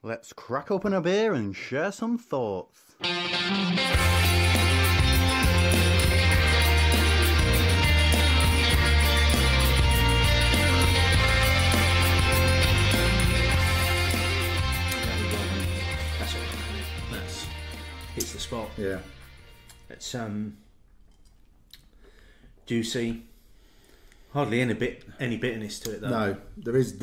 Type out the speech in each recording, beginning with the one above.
Let's crack open a beer and share some thoughts. That's hits the spot. Yeah. It's juicy. Hardly any bitterness to it though. No, there is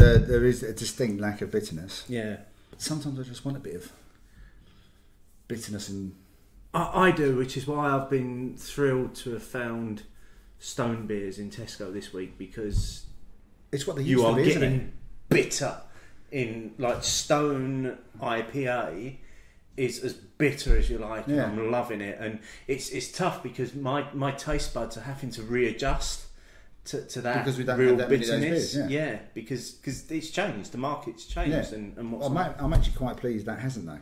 a distinct lack of bitterness. Yeah. But sometimes I just want a bit of bitterness and. I do, which is why I've been thrilled to have found Stone beers in Tesco this week, because it's what they you used are to be, getting isn't it? bitter in like Stone IPA is as bitter as you like, and I'm loving it. And it's tough because my taste buds are having to readjust to that because we don't real have that many bitterness. of those beers, yeah, because it's changed. The market's changed, and what's I'm actually quite pleased that hasn't though.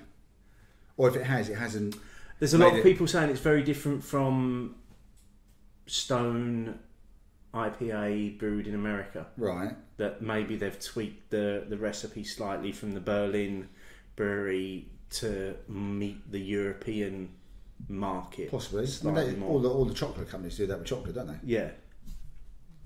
Or if it has, it hasn't. There's a lot of people saying it's very different from Stone IPA brewed in America. Right. That maybe they've tweaked the recipe slightly from the Berlin brewery to meet the European market. Possibly. All the chocolate companies do that with chocolate, don't they? Yeah.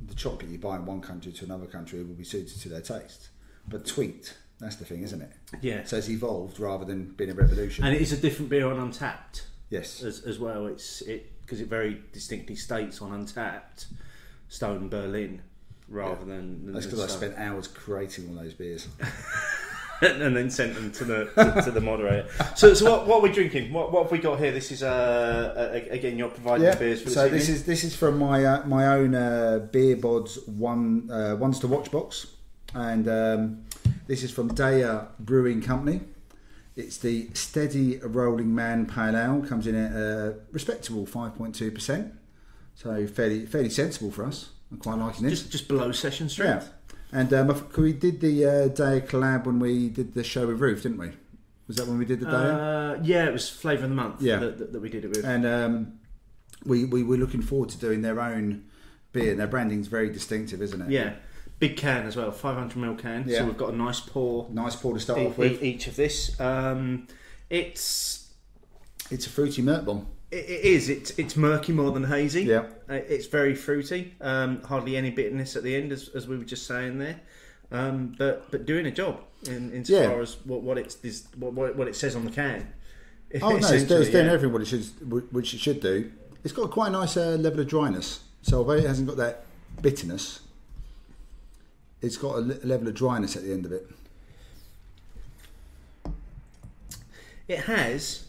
The chocolate you buy in one country to another country will be suited to their taste. But tweaked, that's the thing, isn't it? Yeah. So it's evolved rather than being a revolution. And it is a different beer on Untapped. Yes. As well. Because it very distinctly states on Untapped Stone Berlin rather than that's because I spent hours creating all those beers. And then sent them to the moderator. So what are we drinking? What have we got here? This is again, you're providing the beers for this evening. This is from my own Beer Bod's ones to watch box, and this is from Deya Brewing Company. It's the Steady Rolling Man Pale Ale. Comes in at a respectable 5.2%, so fairly sensible for us. I'm quite liking this. Just below session strength. Yeah. And we did the Deya collab when we did the show with Ruth, didn't we? Was that when we did the Deya? Yeah, it was Flavour of the Month. Yeah. that we did it with. And we were looking forward to doing their own beer. Their branding's very distinctive, isn't it? Yeah. Big can as well, 500ml can. Yeah. So we've got a nice pour. Nice pour to start off with. Each of this. It's a fruity murk bomb. It is. It's murky more than hazy. Yeah. It's very fruity. Hardly any bitterness at the end, as we were just saying there. But doing a job in so far as what it says on the can. Oh no, it's doing everything which it should do. It's got quite a nice level of dryness. So although it hasn't got that bitterness, it's got a level of dryness at the end of it. It has.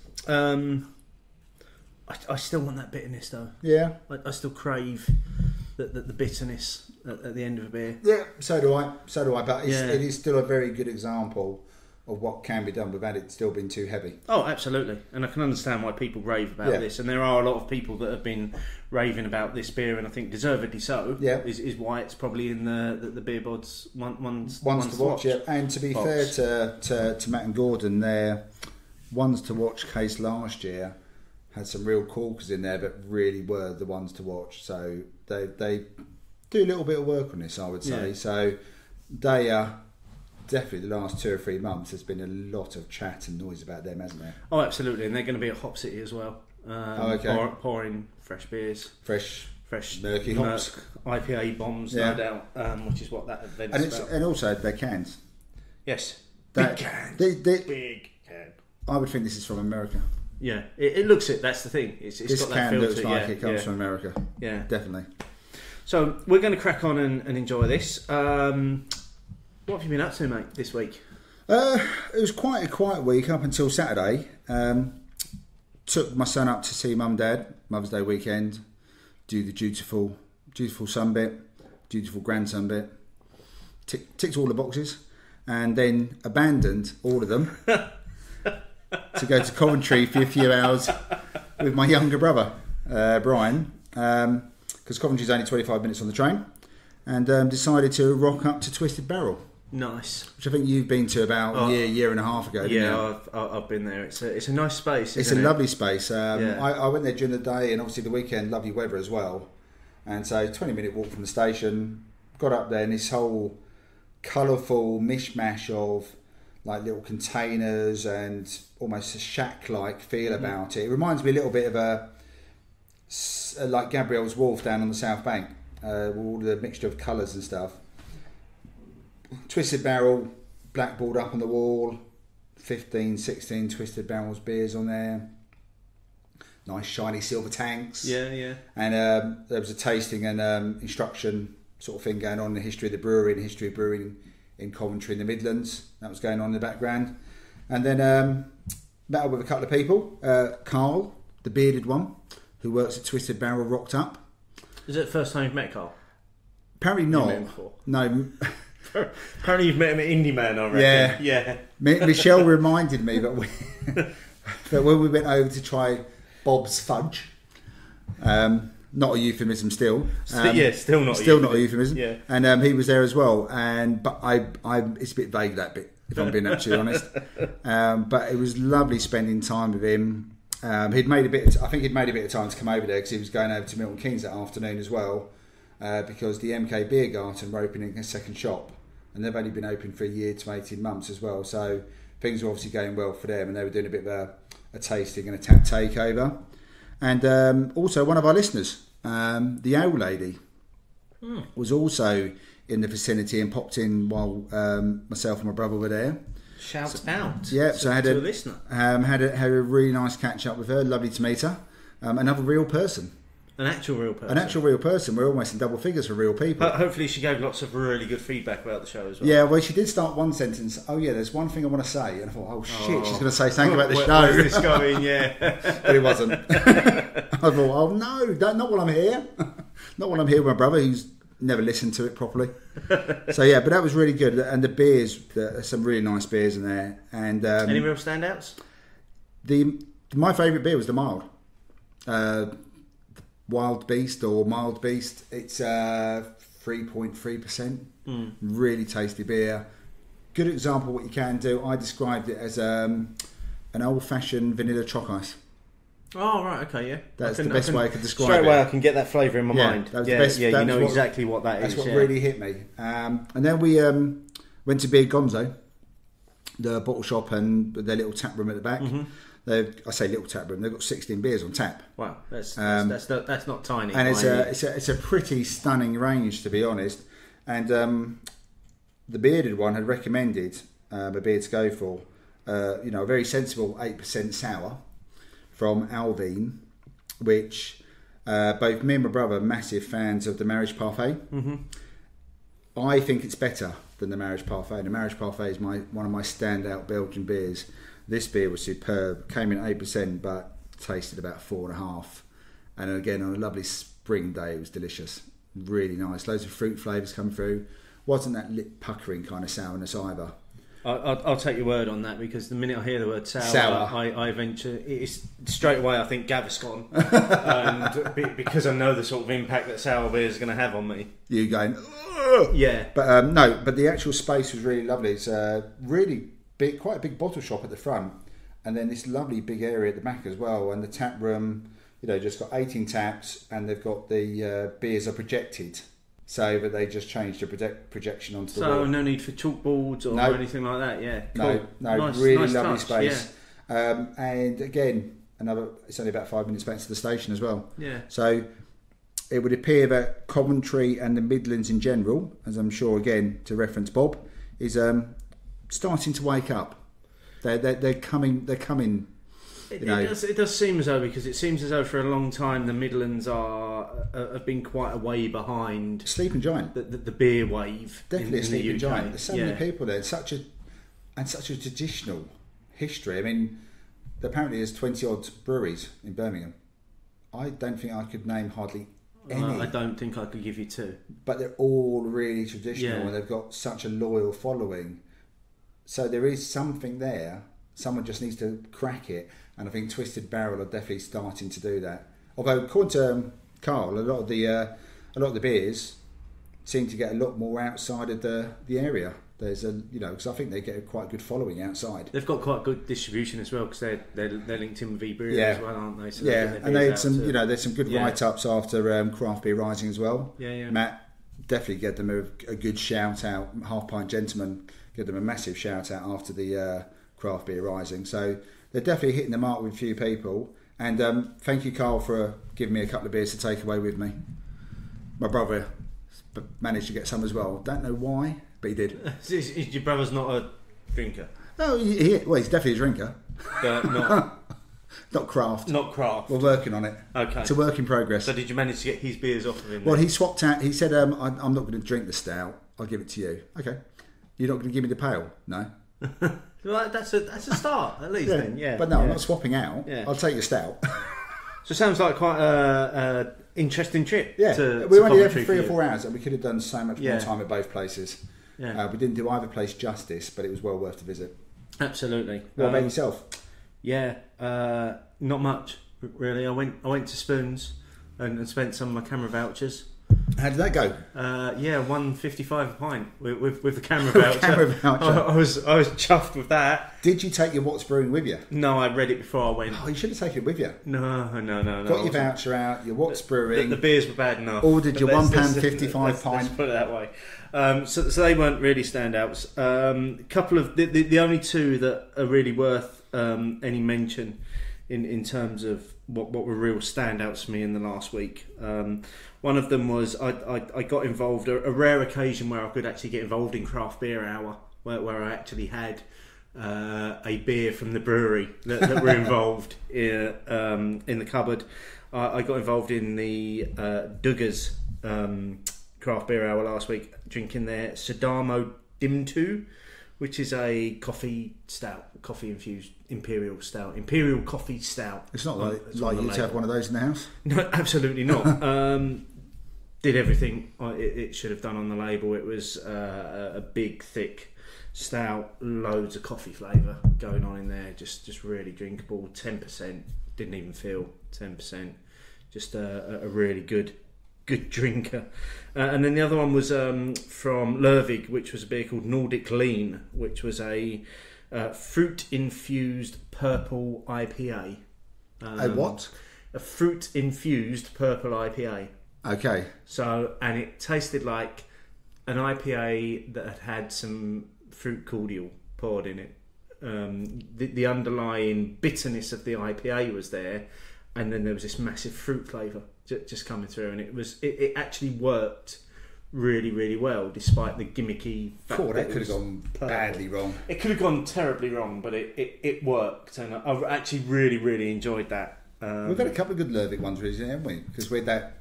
I still want that bitterness though. Yeah. I still crave the bitterness at the end of a beer. Yeah, so do I. But it is still a very good example of what can be done without it still being too heavy. Oh, absolutely. And I can understand why people rave about this. And there are a lot of people that have been raving about this beer, and I think deservedly so. Yeah. Is why it's probably in the Beer Bod's ones to watch. Yeah. And to be fair to Matt and Gordon, their ones to watch case last year had some real corkers in there that really were the ones to watch. So they do a little bit of work on this, I would say. Yeah. So Deya, definitely the last 2 or 3 months, there's been a lot of chat and noise about them, hasn't there? Oh, absolutely. And they're going to be at Hop City as well. Pouring fresh beers. Fresh murky murk, hops. IPA bombs, no doubt, which is what that event's about. And also their cans. Yes. Big can. Big can. I would think this is from America. Yeah, it looks it. That's the thing. It's got that feel to it. This can looks like it comes from America. Yeah, definitely. So we're going to crack on and enjoy this. What have you been up to, mate, this week? It was quite a quiet week up until Saturday. Took my son up to see Mum and Dad, Mother's Day weekend. Do the dutiful son bit, dutiful grandson bit. Ticked all the boxes, and then abandoned all of them. To go to Coventry for a few hours with my younger brother, Brian, because Coventry's only 25 minutes on the train, and decided to rock up to Twisted Barrel. Nice. Which I think you've been to about a year and a half ago, didn't you? I've been there. It's a nice space, It's a lovely space. I went there during the day and obviously the weekend, lovely weather as well. And so 20-minute walk from the station, got up there and this whole colourful mishmash of like little containers and almost a shack-like feel about it. It reminds me a little bit of like Gabrielle's Wharf down on the South Bank, with all the mixture of colours and stuff. Twisted Barrel, blackboard up on the wall, 15, 16 Twisted Barrels beers on there. Nice shiny silver tanks. Yeah. And there was a tasting and instruction sort of thing going on in the history of the brewery and history of brewing in Coventry in the Midlands. That was going on in the background. And then met up with a couple of people. Carl, the bearded one, who works at Twisted Barrel, rocked up. Is it the first time you've met Carl? Apparently not. You met him before? No. Apparently you've met him at Indie Man, I reckon. Yeah. Michelle reminded me that when we went over to try Bob's Fudge, not a euphemism still. Still not a euphemism. Yeah. And he was there as well. But I it's a bit vague, that bit, if I'm being absolutely honest. But it was lovely spending time with him. I think he'd made a bit of time to come over there because he was going over to Milton Keynes that afternoon as well, because the MK Beer Garden were opening a second shop, and they've only been open for a year to 18 months as well. So things were obviously going well for them, and they were doing a bit of a tasting and a tap takeover. And also one of our listeners, the Ale Lady, was also in the vicinity and popped in while myself and my brother were there. Shout out. Yeah, so I had a listener. Had a really nice catch up with her. Lovely to meet her. Another real person. An actual real person. We're almost in double figures for real people. Hopefully she gave lots of really good feedback about the show as well. Yeah, well, she did start one sentence. Oh yeah, there's one thing I want to say, and I thought, oh shit, she's going to say something about the show. Where's this going? Yeah, but it wasn't. I thought, oh no, not while I'm here. Not while I'm here with my brother, who's never listened to it properly. So yeah, but that was really good. And the beers, there's some really nice beers in there. And any real standouts? My favourite beer was the mild. Wild Beast or Mild Beast. It's 3.3%. Really tasty beer. Good example of what you can do. I described it as an old-fashioned vanilla choc ice. Oh right, okay, yeah. That's the best way I could describe it. Straight away, I can get that flavour in my mind. That was the best, you know exactly what that is. That's what really hit me. And then we went to Beer Gonzo, the bottle shop and their little tap room at the back. I say little tap room. They've got 16 beers on tap. Wow, that's not tiny. And it's a pretty stunning range, to be honest. And the bearded one had recommended a beer to go for. A very sensible 8% sour from Alvine, which both me and my brother are massive fans of the Marriage Parfait. I think it's better than the Marriage Parfait. The Marriage Parfait is one of my standout Belgian beers. This beer was superb. Came in 8%, but tasted about 4.5%. And again, on a lovely spring day, it was delicious. Really nice. Loads of fruit flavours come through. Wasn't that lip puckering kind of sourness either. I'll take your word on that, because the minute I hear the word sour. I venture it's straight away. I think Gaviscon, and because I know the sort of impact that sour beer is going to have on me. You going, ugh! Yeah, but no. But the actual space was really lovely. It's really big, quite a big bottle shop at the front, and then this lovely big area at the back as well. And the tap room, just got 18 taps, and they've got the beers are projected. So, but they just changed the projection onto the wall. So no need for chalkboards or anything like that. Yeah, cool. No, nice, really nice lovely touch, space. Yeah. And again, it's only about 5 minutes back to the station as well. Yeah. So it would appear that Coventry and the Midlands in general, as I'm sure again to reference Bob, is starting to wake up. They're coming. It does seem as though, because it seems as though for a long time the Midlands have been quite a way behind. Sleeping giant. The beer wave. Definitely in a sleeping the giant. There's so many people there. Such a traditional history. I mean, apparently there's 20 odd breweries in Birmingham. I don't think I could name hardly any. I don't think I could give you two. But they're all really traditional, and they've got such a loyal following. So there is something there. Someone just needs to crack it. And I think Twisted Barrel are definitely starting to do that. Although, according to Carl, a lot of the beers seem to get a lot more outside of the area. There's because I think they get a quite good following outside. They've got quite good distribution as well, because they're linked in with eBrew as well, aren't they? So and they had some there's some good write-ups after Craft Beer Rising as well. Yeah. Matt, definitely get them a good shout out. Half Pint Gentleman give them a massive shout out after the Craft Beer Rising. So they're definitely hitting the mark with a few people. And thank you, Carl, for giving me a couple of beers to take away with me. My brother managed to get some as well. Don't know why, but he did. Is your brother's not a drinker? No, he's definitely a drinker. But not... Not craft. Not craft. We're working on it. Okay. It's a work in progress. So did you manage to get his beers off of him? Well, he swapped out. He said, I'm not going to drink the stout. I'll give it to you. Okay. You're not going to give me the pale? No. Well, that's a start, at least then. Yeah. But no, I'm not swapping out. Yeah. I'll take your stout. So it sounds like quite a interesting trip. Yeah. To we were only there for Coventry 3 or 4 hours, and we could have done so much more time at both places. Yeah. We didn't do either place justice, but it was well worth the visit. Absolutely. What about yourself? Yeah. Not much, really. I went to Spoons and spent some of my camera vouchers. How did that go? Yeah, $1.55 a pint with the camera voucher. Camera voucher. I was chuffed with that. Did you take your What's Brewing with you? No, I read it before I went. Oh, you should have taken it with you. No. Got your voucher out, your What's Brewing. The beers were bad enough. Ordered your £1.55 pint. Let's put it that way. So they weren't really standouts. A couple of the only two that are really worth any mention in terms of what were real standouts for me in the last week. One of them was I got involved, a rare occasion where I could actually get involved in Craft Beer Hour, where I actually had a beer from the brewery that were involved in the cupboard. I got involved in the Duggars Craft Beer Hour last week, drinking their Sadamo Dimtu, which is a coffee infused imperial coffee stout. It's not like you to have one of those in the house. No, absolutely not. Did everything it should have done on the label. It was a big, thick stout, loads of coffee flavour going on in there. Just really drinkable. 10%. Didn't even feel 10%. Just a really good drinker. And then the other one was from Lervig, which was a beer called Nordic Lean, which was a fruit infused purple IPA. A what? A fruit infused purple IPA. Okay. So, and it tasted like an IPA that had some fruit cordial poured in it. The underlying bitterness of the IPA was there, and then there was this massive fruit flavour just coming through, and it actually worked really, really well, despite the gimmicky fact that could have gone badly wrong. It could have gone terribly wrong, but it worked, and I actually really, really enjoyed that. We've had a couple of good Lervig ones recently, haven't we? Because we had that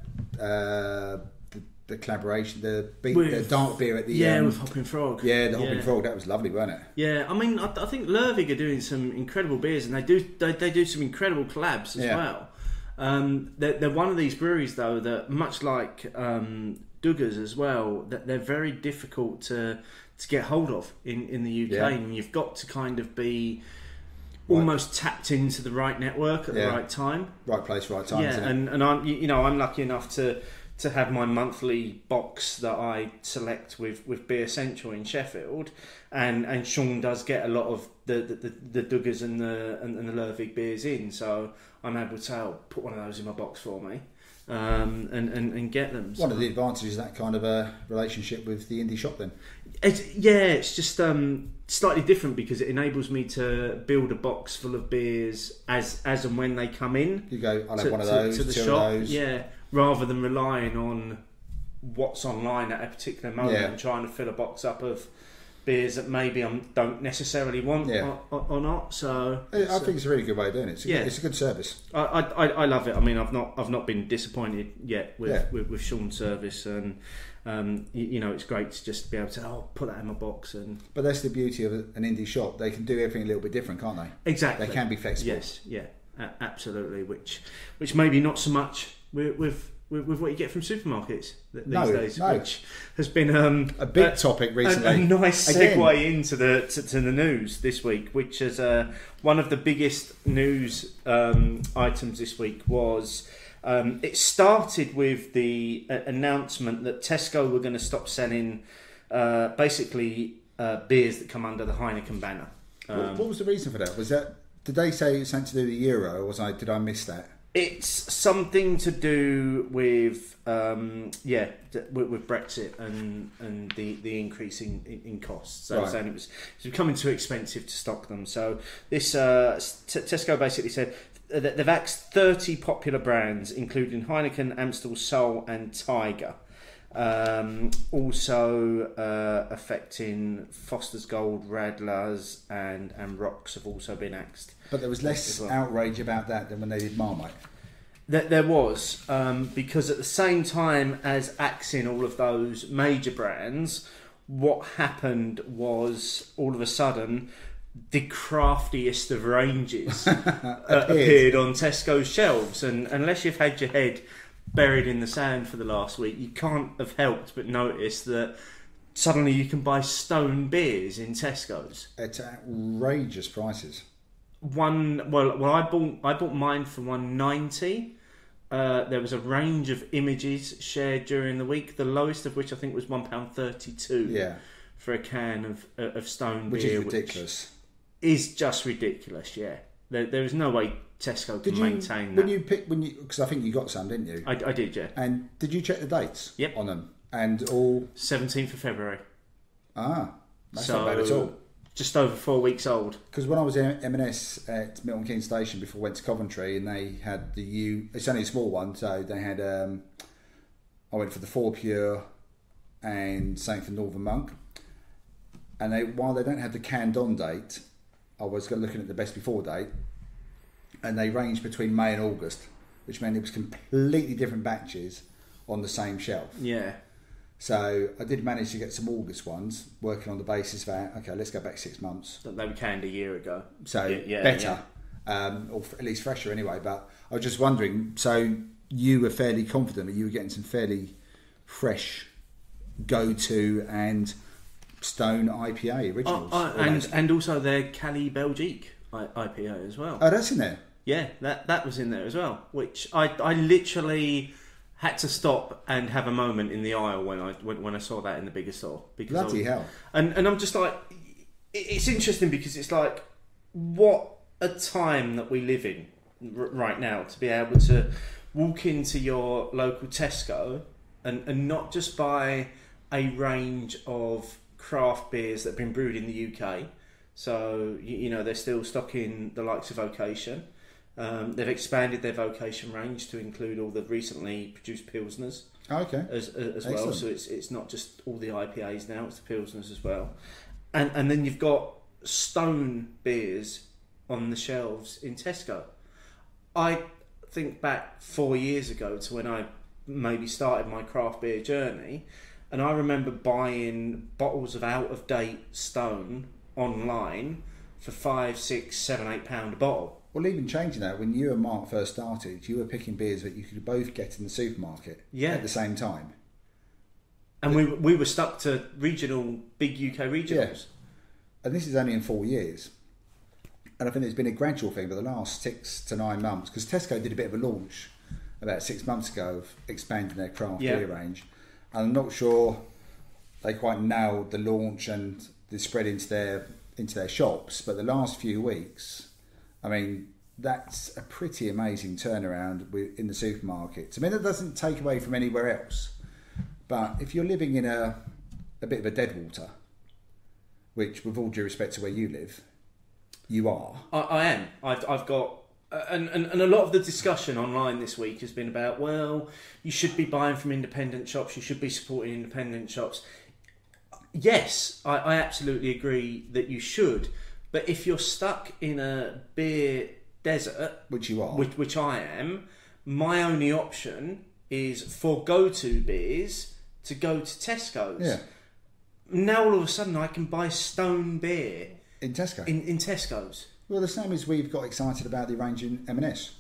the collaboration, the dark beer at the with Hopping Frog. Yeah, the Hopping Frog, that was lovely, wasn't it? Yeah, I mean, I think Lervig are doing some incredible beers, and they do some incredible collabs as well. They're one of these breweries though that, much like Duggars as well, that they're very difficult to get hold of in the UK, and you've got to kind of be almost tapped into the right network at the right time, right place, right time. Yeah, and I'm lucky enough to have my monthly box that I select with Beer Central in Sheffield, and Sean does get a lot of the Duggars and the Lervig beers in, so I'm able to say, put one of those in my box for me, and get them. One of the advantages of that kind of a relationship with the indie shop then. It's just slightly different because it enables me to build a box full of beers as and when they come in. You go, I'll have one of those, to the two shop, of those. Rather than relying on what's online at a particular moment and trying to fill a box up of beers that maybe I don't necessarily want or not. So I think it's a really good way of doing it. It's a good service. I love it. I mean, I've not been disappointed yet with Sean's service, and it's great to just be able to put that in my box. But that's the beauty of an indie shop. They can do everything a little bit different, can't they? Exactly. They can be flexible. Yes, absolutely. Which maybe not so much with what you get from supermarkets these days, which has been a big topic recently. A nice segue into the news this week, which is one of the biggest news items this week was it started with the announcement that Tesco were going to stop selling basically beers that come under the Heineken banner. What was the reason for that? Did they say something to do with the Euro, or did I miss that? It's something to do with with Brexit and the increase in costs. So saying it was becoming too expensive to stock them. So this Tesco basically said that they've axed 30 popular brands, including Heineken, Amstel, Sol, and Tiger. Also affecting Foster's Gold, Radlers, and Rocks have also been axed. But there was less outrage about that than when they did Marmite. There was, because at the same time as axing all of those major brands, what happened was all of a sudden the craftiest of ranges appeared on Tesco's shelves, and unless you've had your head buried in the sand for the last week, you can't have helped but notice that suddenly you can buy Stone beers in Tesco's at outrageous prices. I bought mine for £1.90. There was a range of images shared during the week, the lowest of which I think was £1.32. Yeah, for a can of Stone which beer, is ridiculous. Which is just ridiculous. Yeah, there is no way Tesco can maintain that. Because I think you got some, didn't you? I did, yeah. And did you check the dates? Yep. On them? And all 17th of February. That's not bad at all. Just over 4 weeks old. Because when I was in M&S at Milton Keynes Station before I went to Coventry, and they had it's only a small one, so they had I went for the 4 Pure and something for Northern Monk, and while they don't have the canned on date, I was looking at the best before date, and they ranged between May and August, which meant it was completely different batches on the same shelf. Yeah. So I did manage to get some August ones, working on the basis that, okay, let's go back 6 months. They were canned a year ago. So better, or at least fresher anyway. But I was just wondering, so you were fairly confident that you were getting some fairly fresh go-to and Stone IPA originals. And also their Cali Belgique IPA as well. Oh, that's in there? Yeah, that was in there as well, which I literally had to stop and have a moment in the aisle when I saw that in the bigger store. Because bloody hell. And I'm just like, it's interesting because it's like, what a time that we live in right now to be able to walk into your local Tesco and not just buy a range of craft beers that have been brewed in the UK. So, they're still stocking the likes of Vocation. They've expanded their Vocation range to include all the recently produced Pilsners as well. So it's not just all the IPAs now, it's the Pilsners as well. And then you've got Stone beers on the shelves in Tesco. I think back 4 years ago to when I maybe started my craft beer journey, and I remember buying bottles of out-of-date Stone online for £5, £6, £7, £8 a bottle. Well, even changing that, when you and Mark first started, you were picking beers that you could both get in the supermarket at the same time. And we were stuck to big UK regionals. Yeah. And this is only in 4 years. And I think it's been a gradual thing, but the last 6 to 9 months, because Tesco did a bit of a launch about 6 months ago of expanding their craft beer range. And I'm not sure they quite nailed the launch and the spread into their shops, but the last few weeks, I mean, that's a pretty amazing turnaround in the supermarkets. I mean, that doesn't take away from anywhere else, but if you're living in a bit of a deadwater, which with all due respect to where you live, you are. I am. I've got, and a lot of the discussion online this week has been about, well, you should be buying from independent shops, you should be supporting independent shops. Yes, I absolutely agree that you should. But if you're stuck in a beer desert, which you are, which I am, my only option is for go-to beers to go to Tesco's. Yeah. Now all of a sudden I can buy Stone beer in Tesco. In Tesco's. Well, the same as we've got excited about the range in M&S.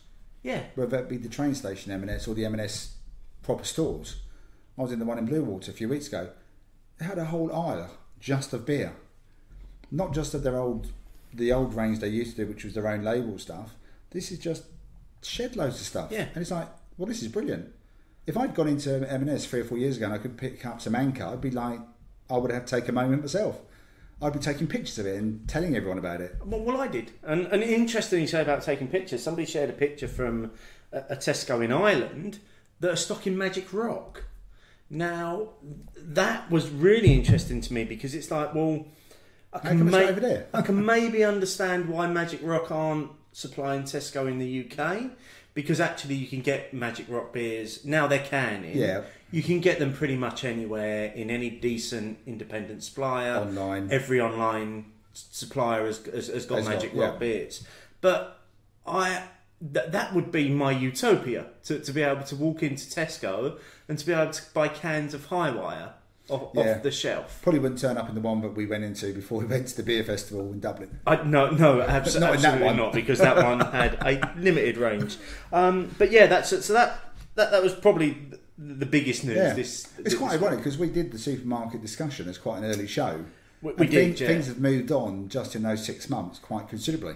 Yeah. Whether it be the train station M&S or the M&S proper stores. I was in the one in Bluewater a few weeks ago. They had a whole aisle just of beer. Not just of the old range they used to do, which was their own label stuff. This is just shed loads of stuff. Yeah. And it's like, well, this is brilliant. If I'd gone into M&S 3 or 4 years ago and I could pick up some Anchor, I'd be like, I would have to take a moment myself. I'd be taking pictures of it and telling everyone about it. Well, I did. And interesting you say about taking pictures. Somebody shared a picture from a Tesco in Ireland that are stocking Magic Rock. Now, that was really interesting to me because it's like, well, I can maybe understand why Magic Rock aren't supplying Tesco in the UK, because actually you can get Magic Rock beers, now they're canning. Yeah. You can get them pretty much anywhere, in any decent independent supplier. Online. Every online supplier has got Magic Rock beers. But that would be my utopia, to be able to walk into Tesco and to be able to buy cans of Highwire off the shelf. Probably wouldn't turn up in the one that we went into before we went to the beer festival in Dublin. No, absolutely not, because that one had a limited range. But yeah, that was probably the biggest news. Yeah. It's quite ironic because we did the supermarket discussion as quite an early show. We did. Things have moved on just in those 6 months quite considerably.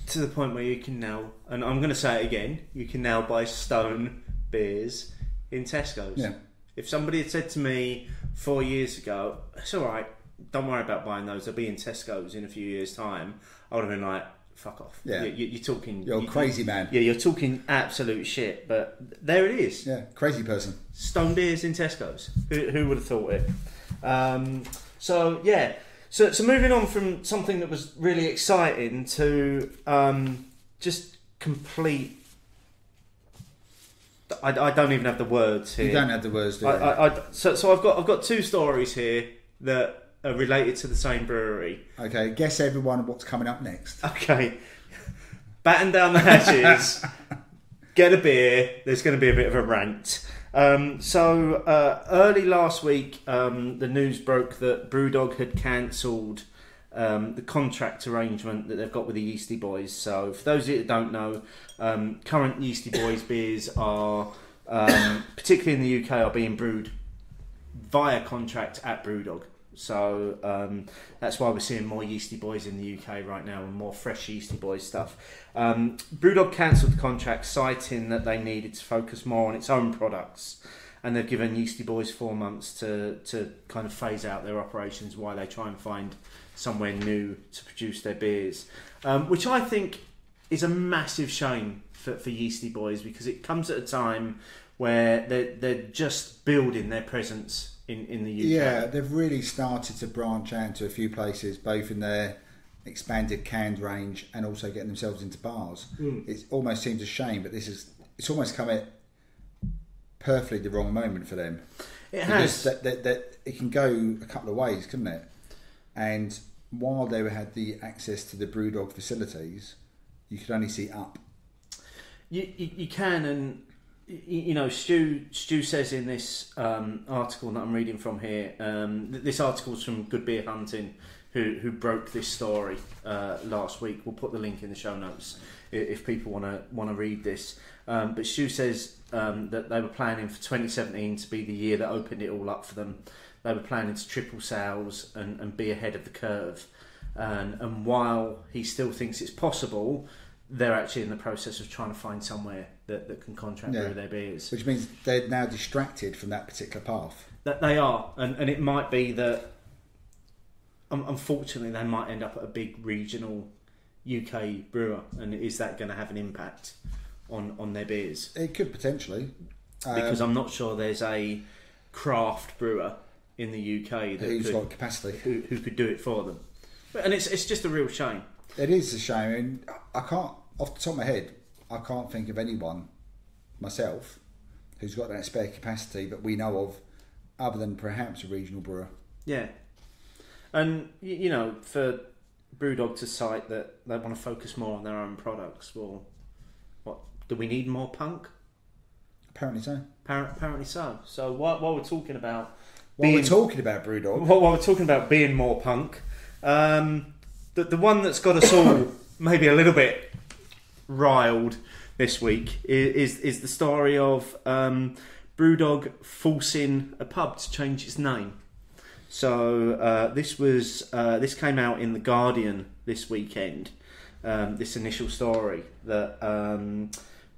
To the point where you can now, and I'm going to say it again, you can now buy Stone beers in Tesco's. Yeah. If somebody had said to me 4 years ago, it's all right, don't worry about buying those, they'll be in Tesco's in a few years' time, I would have been like, fuck off. Yeah. You're talking... You're a crazy man. Yeah, you're talking absolute shit, but there it is. Yeah, crazy person. Stone beers in Tesco's. Who would have thought it? So, yeah. So moving on from something that was really exciting to just complete... I don't even have the words here. You don't have the words, do you? So I've got two stories here that are related to the same brewery. Okay, guess everyone what's coming up next. Okay. Batten down the hatches, get a beer, there's going to be a bit of a rant. Early last week, the news broke that Brewdog had cancelled the contract arrangement that they've got with the Yeastie Boys. So for those of you that don't know, current Yeastie Boys beers are, particularly in the UK, are being brewed via contract at Brewdog. So that's why we're seeing more Yeastie Boys in the UK right now and more fresh Yeastie Boys stuff. Brewdog cancelled the contract, citing that they needed to focus more on its own products, and they've given Yeastie Boys 4 months to kind of phase out their operations while they try and find somewhere new to produce their beers, which I think is a massive shame for Yeastie Boys, because it comes at a time where they're just building their presence in the UK. Yeah, they've really started to branch out to a few places, both in their expanded canned range and also getting themselves into bars. It almost seems a shame, but it's almost come at perfectly the wrong moment for them. It has. That it can go a couple of ways, couldn't it? And while they had the access to the Brewdog facilities, you could only see up. You can, and you know, Stu says in this article that I'm reading from here, this article's from Good Beer Hunting, who broke this story last week. We'll put the link in the show notes if people want to read this. But Stu says that they were planning for 2017 to be the year that opened it all up for them. They were planning to triple sales and be ahead of the curve. And while he still thinks it's possible, they're actually in the process of trying to find somewhere that can contract brew their beers. Which means they're now distracted from that particular path. That they are. And it might be that, unfortunately, they might end up at a big regional UK brewer. And is that going to have an impact on their beers? It could potentially. Because I'm not sure there's a craft brewer in the UK who's got capacity, who could do it for them. And it's just a real shame. It is a shame. And I can't, off the top of my head, I can't think of anyone myself who's got that spare capacity that we know of, other than perhaps a regional brewer. Yeah. And you know, for Brewdog to cite that they want to focus more on their own products, well, what do we need more punk? Apparently so. Apparently so. So while we're talking about Brewdog, while we're talking about being more punk, the one that's got us all maybe a little bit riled this week is the story of Brewdog forcing a pub to change its name. So this came out in The Guardian this weekend. This initial story that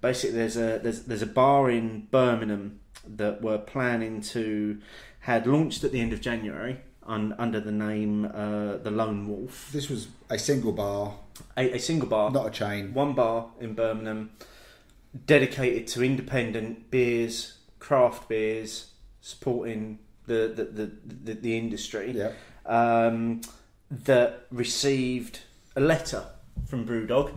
basically there's a bar in Birmingham that were planning to had launched at the end of January under the name The Lone Wolf. This was a single bar. A single bar. Not a chain. One bar in Birmingham. dedicated to independent beers, craft beers, supporting the industry. Yeah. That received a letter from Brewdog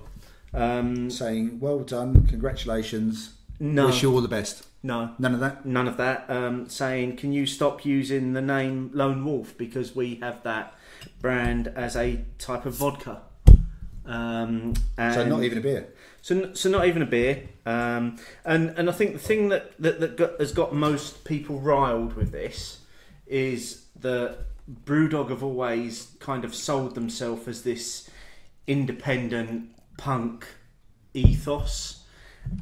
saying, well done, congratulations, wish you all the best. No. None of that? None of that. Saying, can you stop using the name Lone Wolf because we have that brand as a type of vodka. So not even a beer? So not even a beer. And I think the thing that has got most people riled with this is that Brewdog have always kind of sold themselves as this independent punk ethos,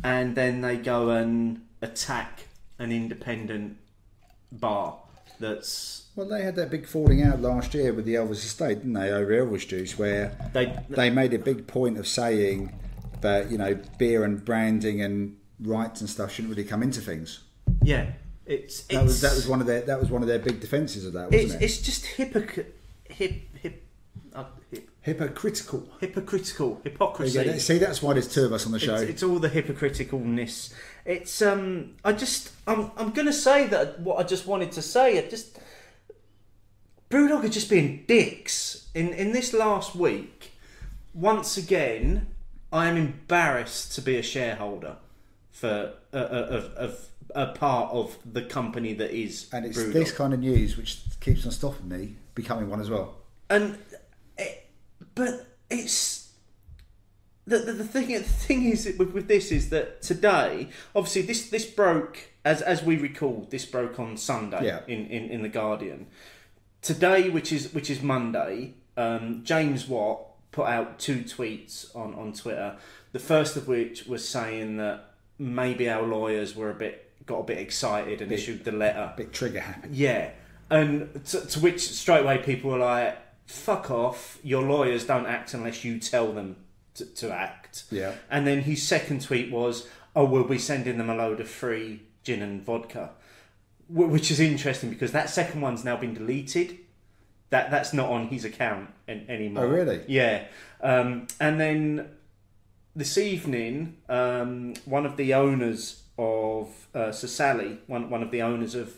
and then they go and attack an independent bar that's... Well, they had that big falling out last year with the Elvis estate, didn't they, over Elvis Juice, where they made a big point of saying that, you know, beer and branding and rights and stuff shouldn't really come into things. Yeah. That was one of their big defences of that, wasn't it? It's just hypocritical. Hypocrisy. See, that's why there's two of us on the show. It's all the hypocriticalness. It's I'm going to say that what I just wanted to say. Brewdog are just being dicks in this last week. Once again, I am embarrassed to be a shareholder for a part of the company that is. And it's Brewdog. This kind of news which keeps on stopping me becoming one as well. But it's the thing is with this is that today, obviously this broke as we recall. This broke on Sunday in the Guardian. Today, which is Monday, James Watt put out 2 tweets on Twitter. The first of which was saying that maybe our lawyers got a bit excited and issued the letter. A bit trigger happy. Yeah, and to which straight away people were like, fuck off, your lawyers don't act unless you tell them to act. Yeah. And then his second tweet was, oh, we'll be sending them a load of free gin and vodka. Which is interesting because that second one's now been deleted. That's not on his account anymore. Oh, really? Yeah. And then this evening, one of the owners of Sally, one of the owners of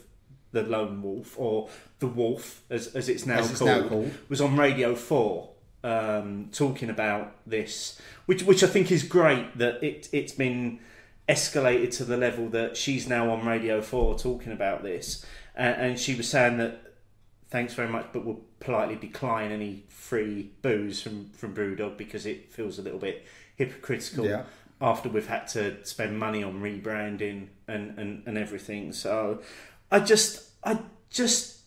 the Lone Wolf, or the Wolf as it's now called, was on Radio 4 talking about this, which I think is great that it's been escalated to the level that she's now on Radio 4 talking about this, and she was saying that thanks very much, but we'll politely decline any free booze from Brewdog because it feels a little bit hypocritical after we've had to spend money on rebranding and everything. So I just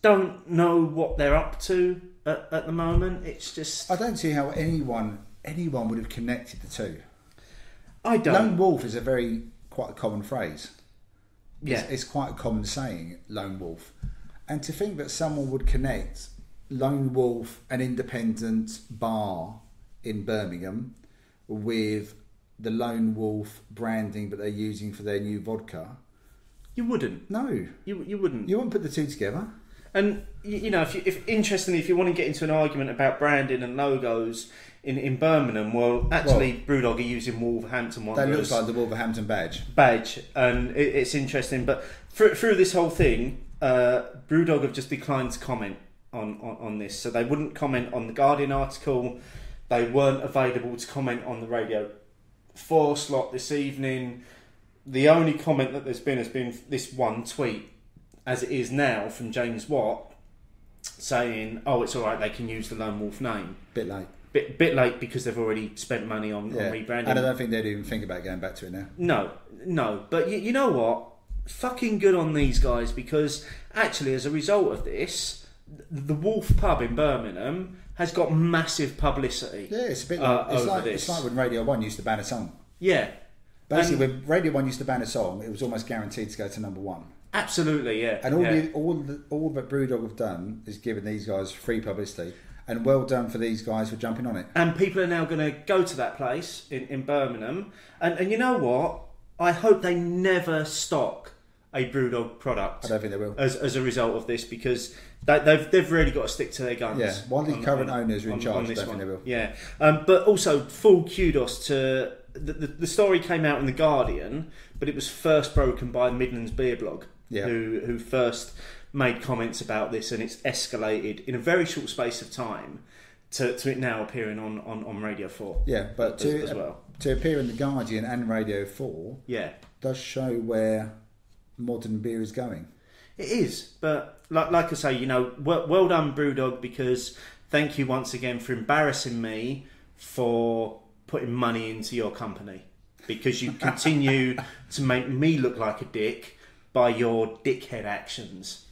don't know what they're up to at the moment. It's just... I don't see how anyone would have connected the two. I don't. Lone Wolf is quite a common phrase. Yeah. It's quite a common saying, Lone Wolf. And to think that someone would connect Lone Wolf, an independent bar in Birmingham, with the Lone Wolf branding that they're using for their new vodka... You wouldn't. No. You wouldn't. You wouldn't put the two together. And, you know, if you want to get into an argument about branding and logos in Birmingham, well, actually, Brewdog are using Wolverhampton one. That looks like the Wolverhampton badge. And it's interesting. But through this whole thing, Brewdog have just declined to comment on this. So they wouldn't comment on the Guardian article. They weren't available to comment on the Radio 4 slot this evening. The only comment that there's been has been this one tweet, as it is now, from James Watt, saying, oh, it's all right, they can use the Lone Wolf name. Bit late. Bit late because they've already spent money on rebranding. And I don't think they'd even think about going back to it now. No. But you know what? Fucking good on these guys, because actually, as a result of this, the Wolf pub in Birmingham has got massive publicity. Yeah, it's a bit like, it's like when Radio 1 used to ban a song. Yeah. Basically, when Radio 1 used to ban a song, it was almost guaranteed to go to number 1. Absolutely, yeah. And all that Brewdog have done is given these guys free publicity, and well done for these guys for jumping on it. And people are now going to go to that place in Birmingham, and you know what? I hope they never stock a Brewdog product. I don't think they will. As a result of this, because they've really got to stick to their guns. Yeah, while the current owners are in charge, I don't think they will. Yeah, but also full kudos to the story came out in the Guardian, but it was first broken by the Midlands Beer Blog, who first made comments about this, and it's escalated in a very short space of time to it now appearing on Radio 4. Yeah, but as well. To appear in the Guardian and Radio 4 does show where modern beer is going. It is, but like I say, you know, well done Brewdog, because thank you once again for embarrassing me for putting money into your company, because you continue to make me look like a dick by your dickhead actions.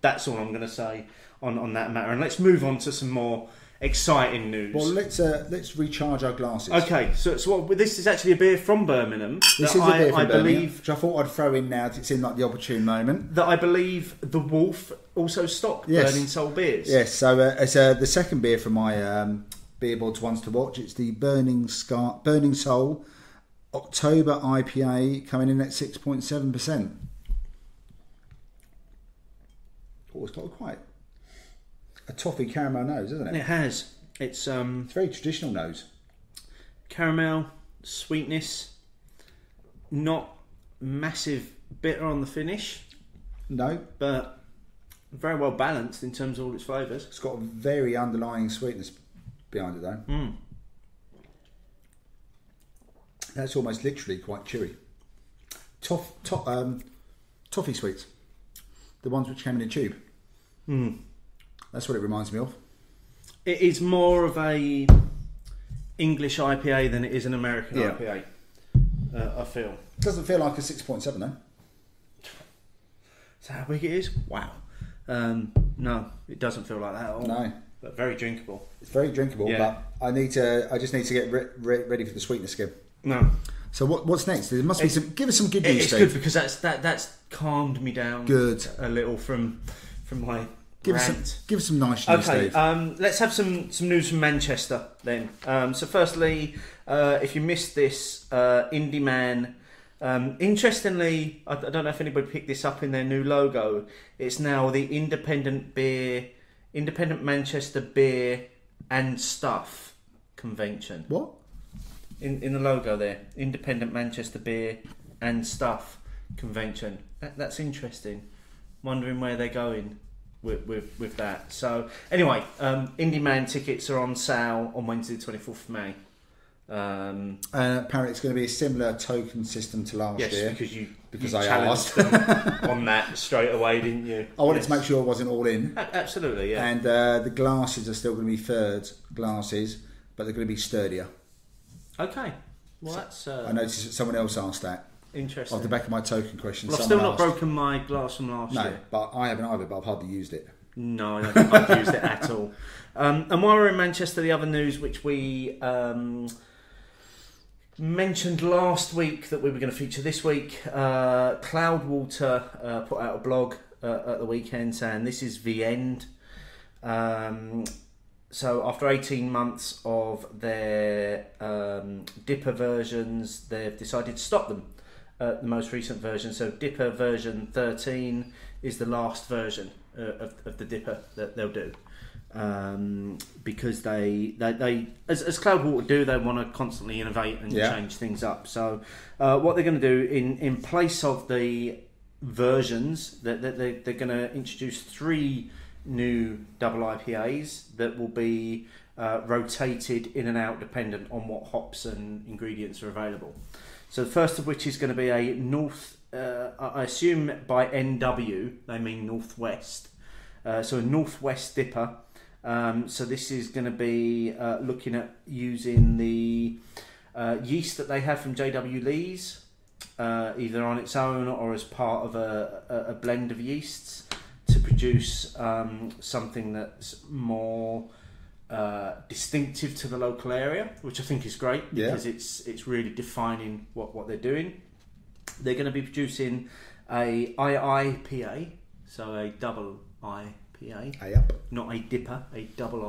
That's all I'm going to say on that matter. And let's move on to some more exciting news. Well, let's recharge our glasses. Okay, so this is actually a beer from Birmingham. This is a beer from Birmingham, which I thought I'd throw in now. It seemed like the opportune moment. That I believe the Wolf also stocked Burning Soul beers. Yes, so it's the second beer from my beer boards ones to watch. It's the Burning Soul October IPA, coming in at 6.7%. Oh, it's got quite a toffee caramel nose, isn't it? It has. It's a very traditional nose. Caramel, sweetness, not massive bitter on the finish. No. But very well balanced in terms of all its flavours. It's got a very underlying sweetness behind it though. Mm. That's almost literally quite chewy. Toffee sweets. The ones which came in a tube. Mm. That's what it reminds me of. It is more of a English IPA than it is an American IPA. I feel. It doesn't feel like a 6.7 though. Is that how big it is? Wow. No, it doesn't feel like that at all. No. But very drinkable. It's very drinkable, but I just need to get ready for the sweetness again. No. So what's next? There must be some. Give us some good news. It's good because that's calmed me down. Good. A little from my rant. Give us some nice news, Okay. Steve. Let's have some news from Manchester then. So firstly, if you missed this, Indie Man. Interestingly, I don't know if anybody picked this up in their new logo. It's now the Independent Manchester Beer and Stuff Convention. What? In the logo there, Independent Manchester Beer and Stuff Convention. That's interesting. Wondering where they're going with that. So anyway, Indie Man tickets are on sale on Wednesday the 24th of May. Apparently it's going to be a similar token system to last year. Yes, because I challenged asked them on that straight away, didn't you? I wanted to make sure I wasn't all in. Absolutely, yeah. And the glasses are still going to be third glasses, but they're going to be sturdier. Okay. Well, that's... I noticed that someone else asked that. Interesting. Off the back of my token question. Well, I've still not broken my glass from last year. No, but I haven't either, but I've hardly used it. No, I don't think I've used it at all. And while we're in Manchester, the other news which we mentioned last week that we were going to feature this week, Cloudwater put out a blog at the weekend saying this is the end. So after 18 months of their Dipper versions, they've decided to stop them. The most recent version, so Dipper version 13 is the last version of the Dipper that they'll do, because they as Cloudwater do, they want to constantly innovate and change things up. So what they're going to do in place of the versions, that they're going to introduce 3 new double IPAs that will be rotated in and out dependent on what hops and ingredients are available. So the first of which is going to be a North, I assume by NW they mean Northwest. So a Northwest Dipper. So this is going to be looking at using the yeast that they have from JW Lee's, either on its own or as part of a blend of yeasts, to produce something that's more distinctive to the local area, which I think is great because it's really defining what they're doing. They're going to be producing a IIPA, so a double IPA, not a dipper, a double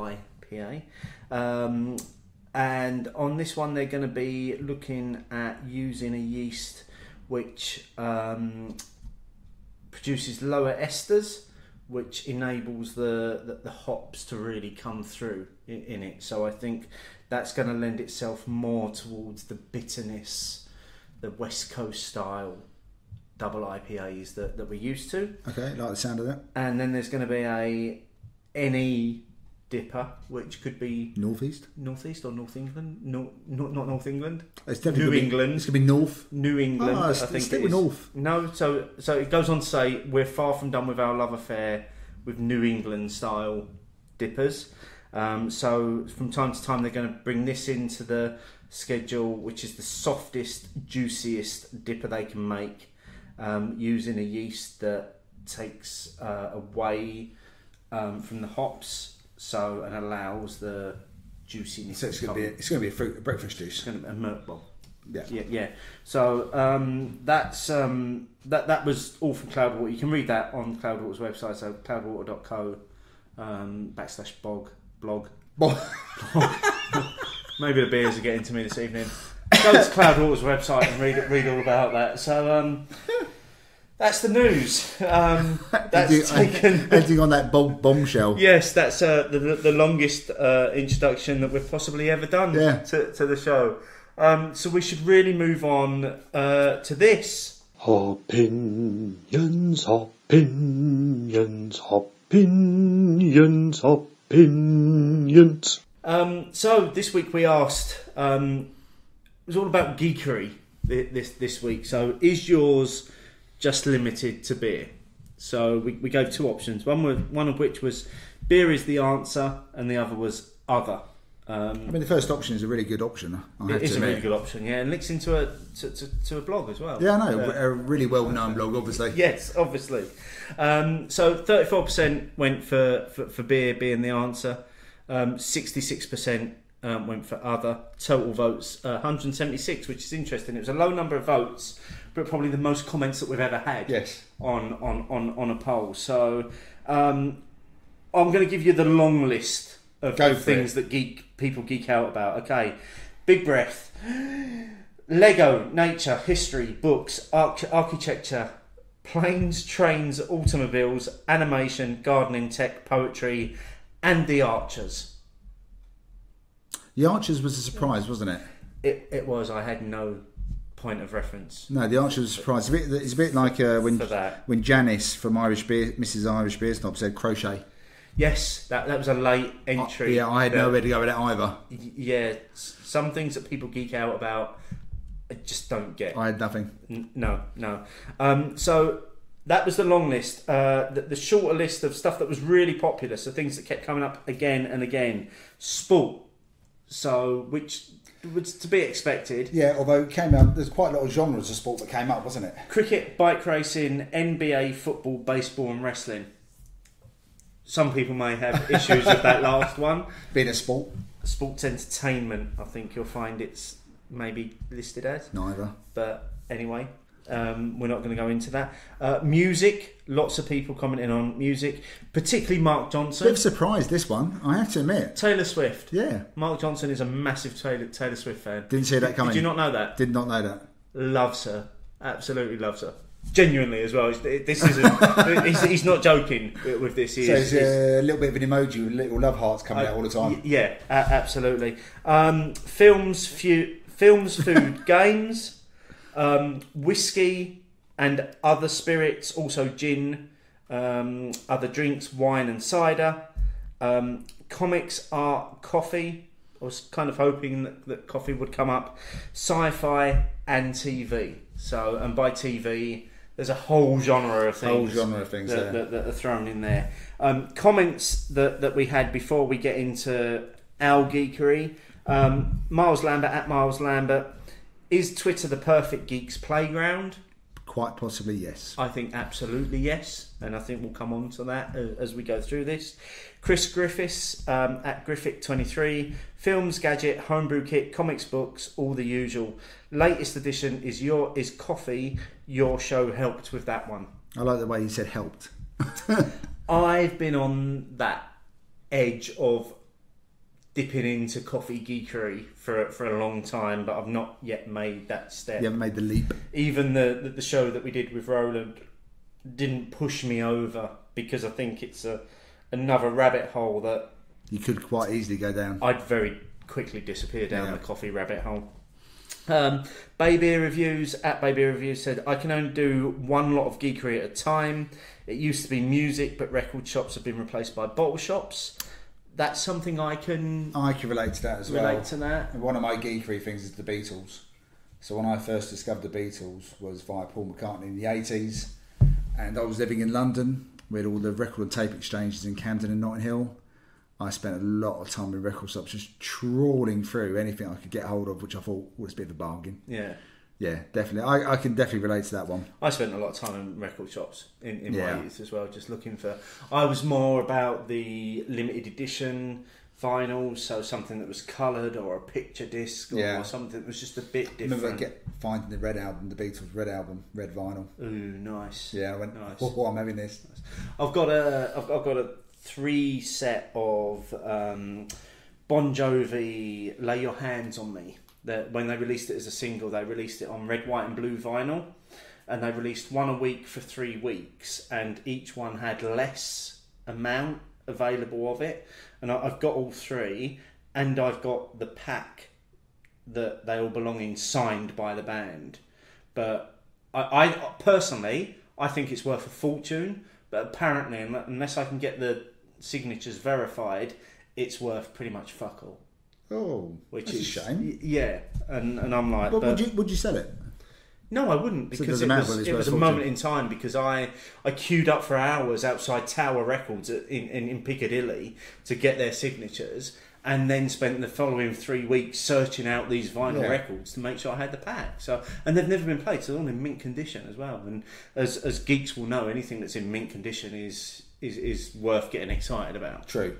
IPA. And on this one, they're going to be looking at using a yeast which produces lower esters, which enables the hops to really come through in it. So I think that's going to lend itself more towards the bitterness, the West Coast style double IPAs that we're used to. Okay, like the sound of that. And then there's going to be any dipper, which could be Northeast or North England. No, not North England. It's definitely New England. It's going to be North. New England. I think stick with North. No, so it goes on to say we're far from done with our love affair with New England style dippers. So from time to time they're going to bring this into the schedule, which is the softest, juiciest dipper they can make, using a yeast that takes away from the hops, and allows the juiciness. So it's going to be a breakfast juice. It's going to be a milk bowl. Yeah. So that was all from Cloudwater. You can read that on Cloudwater's website, so cloudwater.co /blog. Maybe the beers are getting to me this evening. Go to Cloudwater's website and read all about that. So that's the news. That's taken ending on that bombshell. Yes, that's the longest introduction that we've possibly ever done to the show. So we should really move on to this. Opinions, opinions, opinions, opinions. So this week we asked, it was all about geekery this week. So is yours just limited to beer? So we gave two options. One of which was beer is the answer, and the other was other. I mean, the first option is a really good option. It is a really good option, yeah, and links into a blog as well. Yeah, I know, a really well-known blog, obviously. Yes, obviously. So 34% went for beer being the answer. 66% went for other. Total votes 176, which is interesting. It was a low number of votes, but probably the most comments that we've ever had. Yes. On a poll. So I'm going to give you the long list of things that people geek out about. Okay, big breath. Lego, nature, history, books, architecture, planes, trains, automobiles, animation, gardening, tech, poetry, and the Archers. The Archers was a surprise, wasn't it? It was. I had no point of reference. No, the Archers was a surprise. It's a bit like when Janice from Mrs. Irish Beer Snob said crochet. Yes, that was a late entry. I had nowhere to go with that either. Yeah, some things that people geek out about, I just don't get. I had nothing. No. So that was the long list. The shorter list of stuff that was really popular, so things that kept coming up again and again. Sport, so which was to be expected. Yeah, although it came out, there's quite a lot of genres of sport that came up, wasn't it? Cricket, bike racing, NBA, football, baseball and wrestling. Some people may have issues with that last one. Being a sport. Sports entertainment, I think you'll find it's maybe listed as. Neither. But anyway, we're not going to go into that. Music, lots of people commenting on music, particularly Mark Johnson. Bit of surprise, this one, I have to admit. Taylor Swift. Yeah. Mark Johnson is a massive Taylor Swift fan. Didn't see that coming. Did you not know that? Did not know that. Loves her. Absolutely loves her. Genuinely as well. This isn't. He's not joking with this. So it's a little bit of an emoji with little love hearts coming out all the time. Yeah, absolutely. Films, food, games, whiskey and other spirits, also gin, other drinks, wine and cider, comics, art, coffee. I was kind of hoping that coffee would come up. Sci-fi and TV. So, and by TV, there's a whole genre of things. That are thrown in there. Comments that we had before we get into our geekery. Miles Lambert at Miles Lambert. Is Twitter the perfect geek's playground? Quite possibly, yes. I think absolutely yes, and I think we'll come on to that as we go through this. Chris Griffiths at Griffith23. Films, gadget, homebrew kit, comics, books, all the usual. Latest edition is coffee. Your show helped with that one. I like the way you said helped. I've been on that edge of dipping into coffee geekery for a long time, but I've not yet made that step. You haven't made the leap. Even the show that we did with Roland didn't push me over, because I think it's another rabbit hole that you could quite easily go down. I'd very quickly disappear down the coffee rabbit hole. Bay Beer Reviews at Bay Beer Reviews said, I can only do one lot of geekery at a time. It used to be music, but record shops have been replaced by bottle shops. That's something I can relate to that as well. Relate to that. And one of my geekery things is the Beatles. So when I first discovered the Beatles was via Paul McCartney in the 80s, and I was living in London with all the record and tape exchanges in Camden and Notting Hill. I spent a lot of time in record shops just trawling through anything I could get hold of, which I thought was a bit of a bargain. Yeah, definitely. I can definitely relate to that one. I spent a lot of time in record shops in my youth as well, just looking for... I was more about the limited edition vinyl, so something that was coloured or a picture disc or something that was just a bit different. I remember finding the Red album, the Beatles Red album, red vinyl. Ooh, nice. Yeah, I went, nice. Oh, I'm having this. I've got a 3 set of Bon Jovi Lay Your Hands on Me. When they released it as a single, they released it on red, white and blue vinyl, and they released one a week for 3 weeks, and each one had less amount available of it, and I've got all 3, and I've got the pack that they all belong in signed by the band. But I personally, I think it's worth a fortune, but apparently unless I can get the signatures verified, it's worth pretty much fuck all. Oh, which that's is a shame. Yeah, and I'm like, but would you sell it? No, I wouldn't, because it was a moment in time, because I queued up for hours outside Tower Records in Piccadilly to get their signatures, and then spent the following 3 weeks searching out these vinyl records to make sure I had the pack. So, and they've never been played, so they're all in mint condition as well. And as geeks will know, anything that's in mint condition is worth getting excited about. True.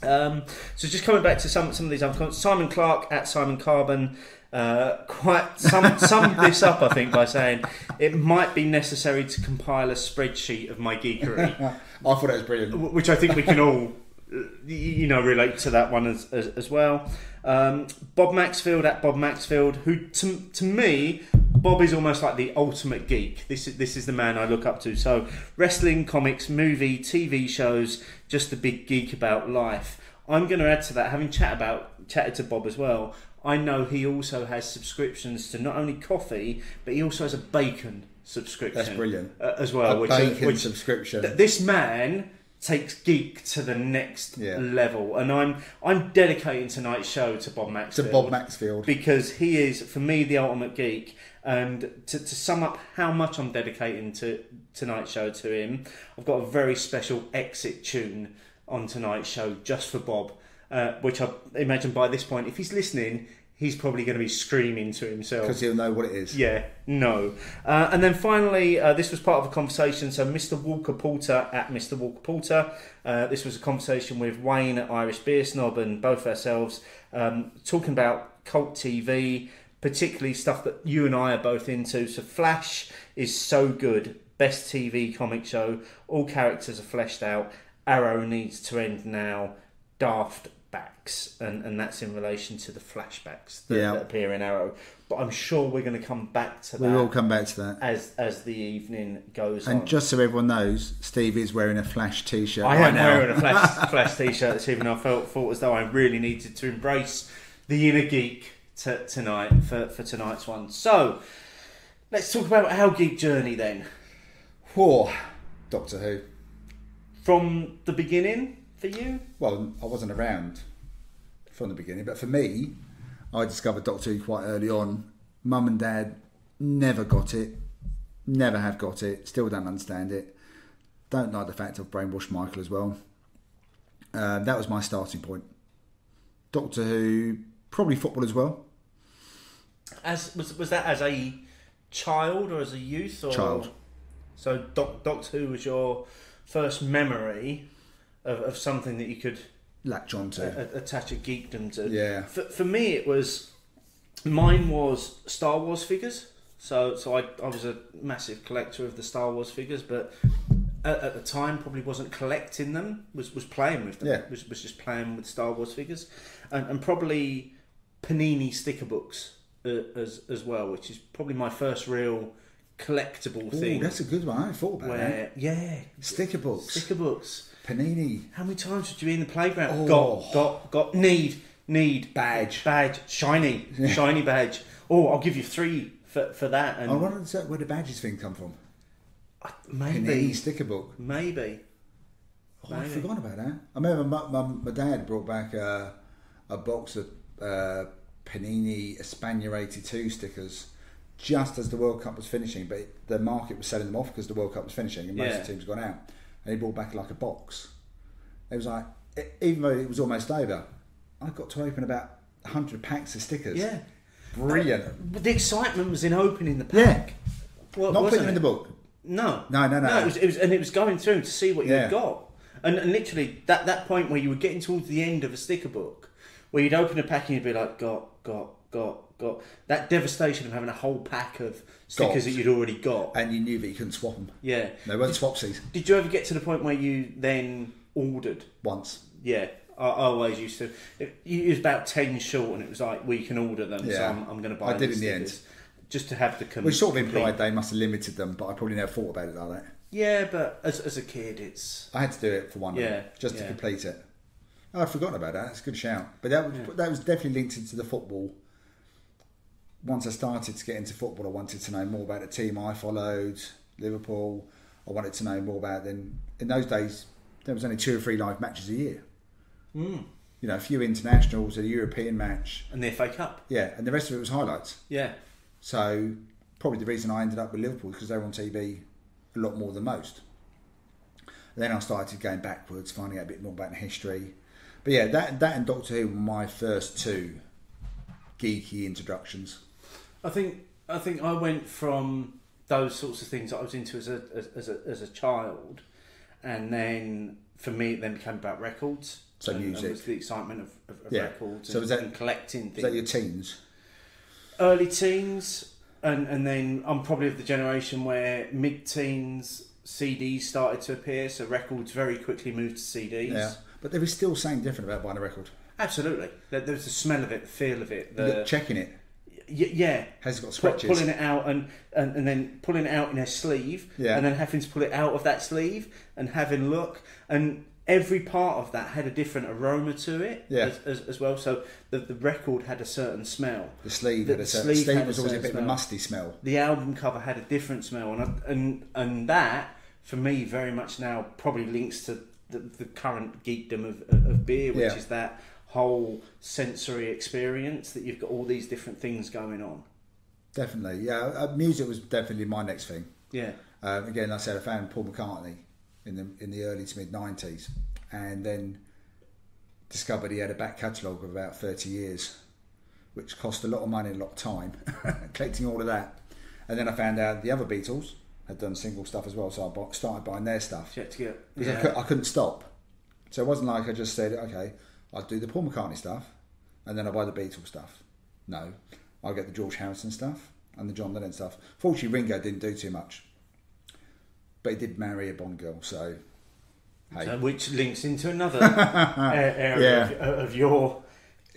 So just coming back to some of these other comments, Simon Clark at Simon Carbon summed this up, I think, by saying it might be necessary to compile a spreadsheet of my geekery. I thought that was brilliant, which I think we can all relate to that one as well. Bob Maxfield at Bob Maxfield, who to me, Bob is almost like the ultimate geek. This is the man I look up to. So wrestling, comics, movie, TV shows, just a big geek about life. I'm going to add to that, having chatted to Bob as well. I know he also has subscriptions to not only coffee, but he also has a bacon subscription. That's brilliant. As well. A bacon subscription. This man takes geek to the next level, and I'm dedicating tonight's show to Bob Maxfield. Because he is, for me, the ultimate geek. And to sum up how much I'm dedicating to tonight's show to him, I've got a very special exit tune on tonight's show just for Bob, which I imagine by this point, if he's listening, he's probably going to be screaming to himself. Because he'll know what it is. Yeah, no. And then finally, this was part of a conversation. So Mr. Walker Porter at Mr. Walker Porter. This was a conversation with Wayne at Irish Beer Snob and both ourselves, talking about cult TV, particularly stuff that you and I are both into. So Flash is so good. Best TV comic show. All characters are fleshed out. Arrow needs to end now. Daft backs, and that's in relation to the flashbacks that appear in Arrow. But I'm sure we're going to come back to that. We will come back to that as the evening goes on. And just so everyone knows, Steve is wearing a Flash t-shirt. I am wearing a Flash t-shirt this evening. I thought as though I really needed to embrace the inner geek tonight for tonight's one. So let's talk about our geek journey then. Whoa, Doctor Who. From the beginning for you? Well, I wasn't around from the beginning, but for me, I discovered Doctor Who quite early on. Mum and Dad never got it, never have got it, still don't understand it. Don't like the fact I've brainwashed Michael as well. That was my starting point. Doctor Who, probably football as well. Was that as a child or as a youth? Or? Child. So Doctor Who was your first memory of something that you could latch on to, attach a geekdom to. Yeah. For me, mine was Star Wars figures. So I was a massive collector of the Star Wars figures, but at the time probably wasn't collecting them. Was playing with them. Yeah. Was just playing with Star Wars figures, and probably Panini sticker books as well, which is probably my first real collectable thing. That's a good one. I hadn't thought about that. Yeah, sticker books, Panini. How many times would you be in the playground? Oh. Got need need Badge, shiny badge. Oh, I'll give you 3 for that. And I wonder where the badges thing come from. maybe Panini sticker book. Maybe. Oh, I forgot about that. I remember my dad brought back a box of Panini España 82 stickers just as the World Cup was finishing, but the market was selling them off because the World Cup was finishing and most of the teams had gone out. And he brought back like a box. It was like, even though it was almost over, I got to open about 100 packs of stickers. Yeah. Brilliant. But the excitement was in opening the pack. Yeah. Not putting them in the book. No. No. It was going through to see what you had got. And literally, that point where you were getting towards the end of a sticker book, where you'd open a pack and you'd be like, got. That devastation of having a whole pack of stickers that you'd already got. And you knew that you couldn't swap them. Yeah. They weren't swapsies. Did you ever get to the point where you then ordered? Once. Yeah. I always used to. It was about 10 short and it was like, well, you can order them, so I'm going to buy them. I did in the end. Just to have the We sort of implied they must have limited them, but I probably never thought about it like that. Yeah, but as a kid, I had to do it for one day, just to complete it. Oh, I've forgotten about that. It's a good shout. But that was definitely linked into the football. Once I started to get into football, I wanted to know more about the team I followed, Liverpool. I wanted to know more about them. In those days, there was only 2 or 3 live matches a year. You know, a few internationals, a European match. And the FA Cup. Yeah, and the rest of it was highlights. Yeah. So, probably the reason I ended up with Liverpool is because they were on TV a lot more than most. And then I started going backwards, finding out a bit more about the history. But yeah, that and Doctor Who were my first 2 geeky introductions. I think I went from those sorts of things that I was into as a child, and then for me it then became about records. So music. And was the excitement of records and collecting things. Was that your teens? Early teens, and then I'm probably of the generation where mid-teens CDs started to appear, so records very quickly moved to CDs. Yeah, but there was still something different about buying a record. Absolutely. There was the smell of it, the feel of it. Checking it. Yeah. Has it got scratches? Pulling it out and then pulling it out in a sleeve, and then having to pull it out of that sleeve and having a look. And every part of that had a different aroma to it as well. So the record had a certain smell. The sleeve had a certain smell. Sleeve was always a bit of a musty smell. The album cover had a different smell. And that, for me, very much now probably links to the current geekdom of beer, which is that whole sensory experience that you've got all these different things going on. Definitely, yeah. Music was definitely my next thing. Yeah. Again, like I said, I found Paul McCartney in the early to mid 90s, and then discovered he had a back catalogue of about 30 years, which cost a lot of money and a lot of time collecting all of that. And then I found out the other Beatles had done single stuff as well, so I started buying their stuff. I couldn't stop, so it wasn't like I just said, okay, I'll do the Paul McCartney stuff and then I'll buy the Beatles stuff. No, I'll get the George Harrison stuff and the John Lennon stuff. Fortunately, Ringo didn't do too much, but he did marry a Bond girl, so hey. So, which links into another area of your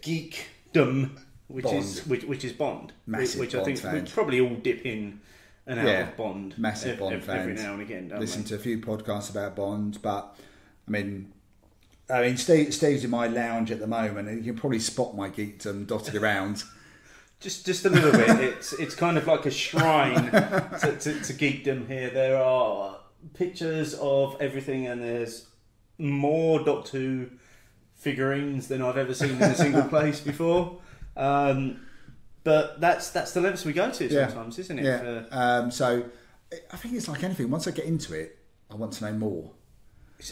geekdom, which is Bond. Massive which Bond I think fan. we probably all dip in and out of Bond. Massive Bond fans. Every now and again, don't Listen we? to a few podcasts about Bond, but I mean, Steve's in my lounge at the moment, and you can probably spot my geekdom dotted around. Just a little bit. It's kind of like a shrine to geekdom here. There are pictures of everything, and there's more Doctor Who figurines than I've ever seen in a single place before. But that's the levels we go to sometimes, isn't it? Yeah. So I think it's like anything. Once I get into it, I want to know more.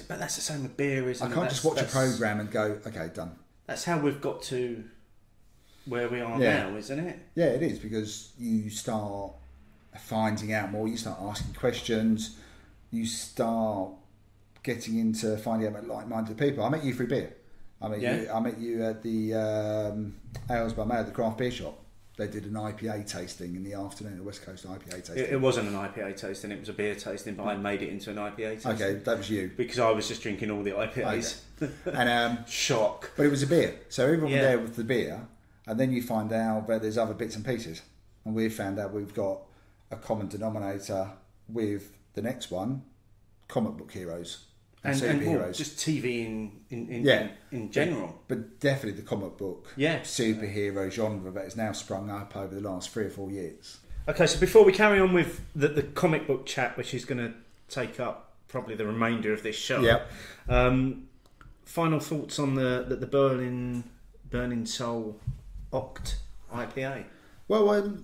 But that's the same with beer, isn't it? I can't just watch a programme and go, okay, done. That's how we've got to where we are now, isn't it? Yeah, it is, because you start finding out more, you start asking questions, you start getting into finding out about like-minded people. I met you through beer. I met you at the Ales by May at the craft beer shop. They did an IPA tasting in the afternoon, a West Coast IPA tasting. It wasn't an IPA tasting, it was a beer tasting, but I made it into an IPA tasting. Okay, that was you. Because I was just drinking all the IPAs. Okay. And shock. But it was a beer. So everyone was there with the beer, and then you find out that there's other bits and pieces. And we've found out we've got a common denominator with the next one, comic book heroes. and superheroes. just TV in general. But definitely the comic book superhero genre that has now sprung up over the last 3 or 4 years. Okay, so before we carry on with the comic book chat, which is going to take up probably the remainder of this show, final thoughts on the Burning Soul Oct IPA. Well,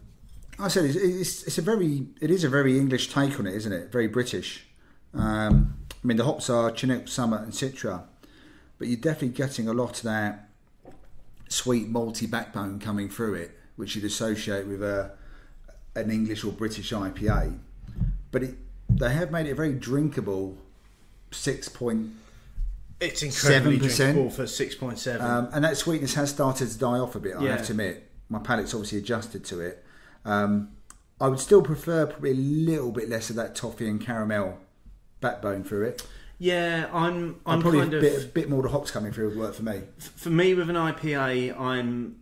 I said it is a very English take on it, isn't it? Very British. I mean, the hops are Chinook, Summit, and Citra, but you're definitely getting a lot of that sweet malty backbone coming through it, which you'd associate with an English or British IPA. But they have made it a very drinkable 6.7%. It's incredibly drinkable for 6.7. And that sweetness has started to die off a bit, I have to admit. My palate's obviously adjusted to it. I would still prefer probably a little bit less of that toffee and caramel backbone through it. Yeah, I'm probably kind of a bit more the hops coming through would work for me. For me, with an IPA,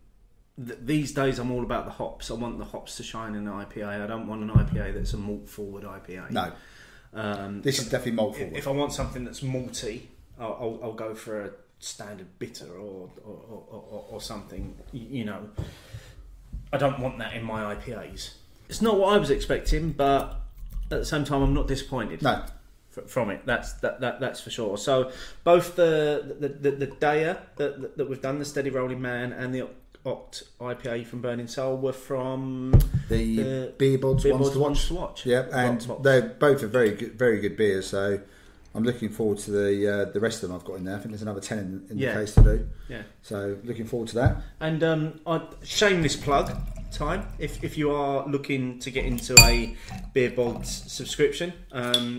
these days I'm all about the hops. I want the hops to shine in an IPA. I don't want an IPA that's a malt forward IPA. No, this is definitely malt forward. If I want something that's malty, I'll go for a standard bitter or something. You know, I don't want that in my IPAs. It's not what I was expecting, but at the same time, I'm not disappointed. No. From it, that's for sure. So both the Deya that we've done, the Steady Rolling Man, and the Oct IPA from Burning Soul were from the Beer Blog's Ones to Watch. Yeah, and they're both very good beers. So I'm looking forward to the rest of them I've got in there. I think there's another 10 in the case to do. Yeah. So looking forward to that. And shameless plug time. If you are looking to get into a Beer Blog's subscription,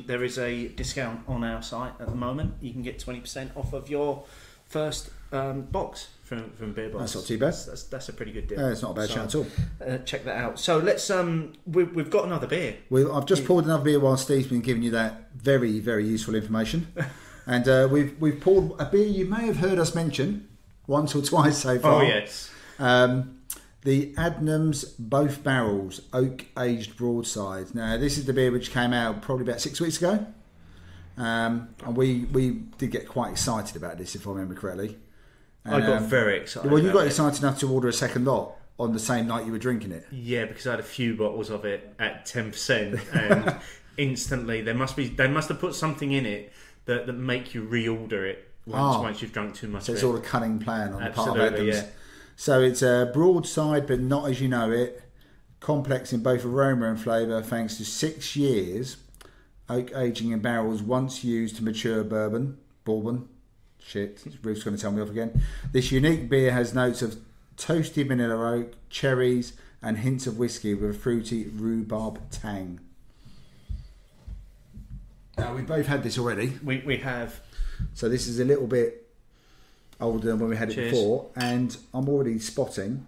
there is a discount on our site at the moment. You can get 20% off of your first box from Beer Blog's. That's not too bad. That's a pretty good deal. It's not a bad shout at all. Check that out. So let's we've got another beer. I've just poured another beer while Steve's been giving you that very, very useful information. And we've poured a beer you may have heard us mention once or twice so far. Oh yes. The Adnams Both Barrels Oak Aged Broadside. Now, this is the beer which came out probably about 6 weeks ago. And we did get quite excited about this, if I remember correctly. I got very excited. Well, you got excited enough to order a second lot on the same night you were drinking it. Yeah, because I had a few bottles of it at 10%, and instantly they must have put something in it that make you reorder it once you've drunk too much. So of it's all a cunning plan on the part of Adnams. Yeah. So it's a broadside, but not as you know it. Complex in both aroma and flavour, thanks to 6 years oak aging in barrels once used to mature bourbon. Shit, Ruth's going to tell me off again. This unique beer has notes of toasty vanilla oak, cherries, and hints of whiskey with a fruity rhubarb tang. Now, we've both had this already. We have. So this is a little bit older than when we had it before, and I'm already spotting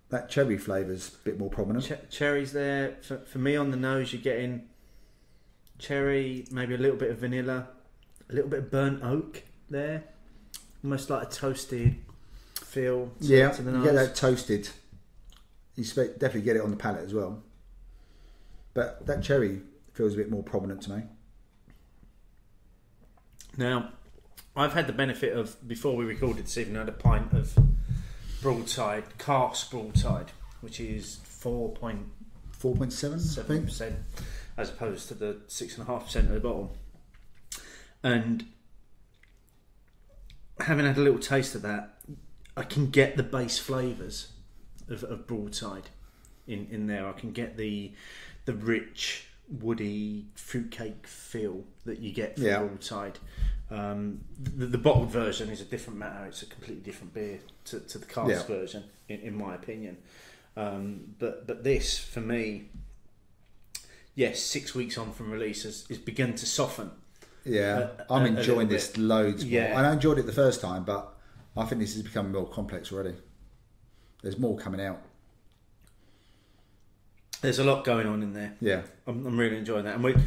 that cherry flavour's a bit more prominent. Cherries there. For me on the nose, you're getting cherry, maybe a little bit of vanilla, a little bit of burnt oak there, almost like a toasted feel to the nose. You get that toasted. You definitely get it on the palate as well. But that cherry feels a bit more prominent to me. Now, I've had the benefit of, before we recorded this evening, I had a pint of cask broadside, which is 4.7%, as opposed to the 6.5% of the bottle. And having had a little taste of that, I can get the base flavours of broadside in there. I can get the rich, woody fruitcake feel that you get from broadside. The bottled version is a different matter. It's a completely different beer to the cask version, in my opinion. But this, for me, 6 weeks on from release, has begun to soften. Yeah, I'm enjoying this loads more. And I enjoyed it the first time, but I think this is becoming more complex already. There's more coming out. There's a lot going on in there. Yeah, I'm really enjoying that, and we're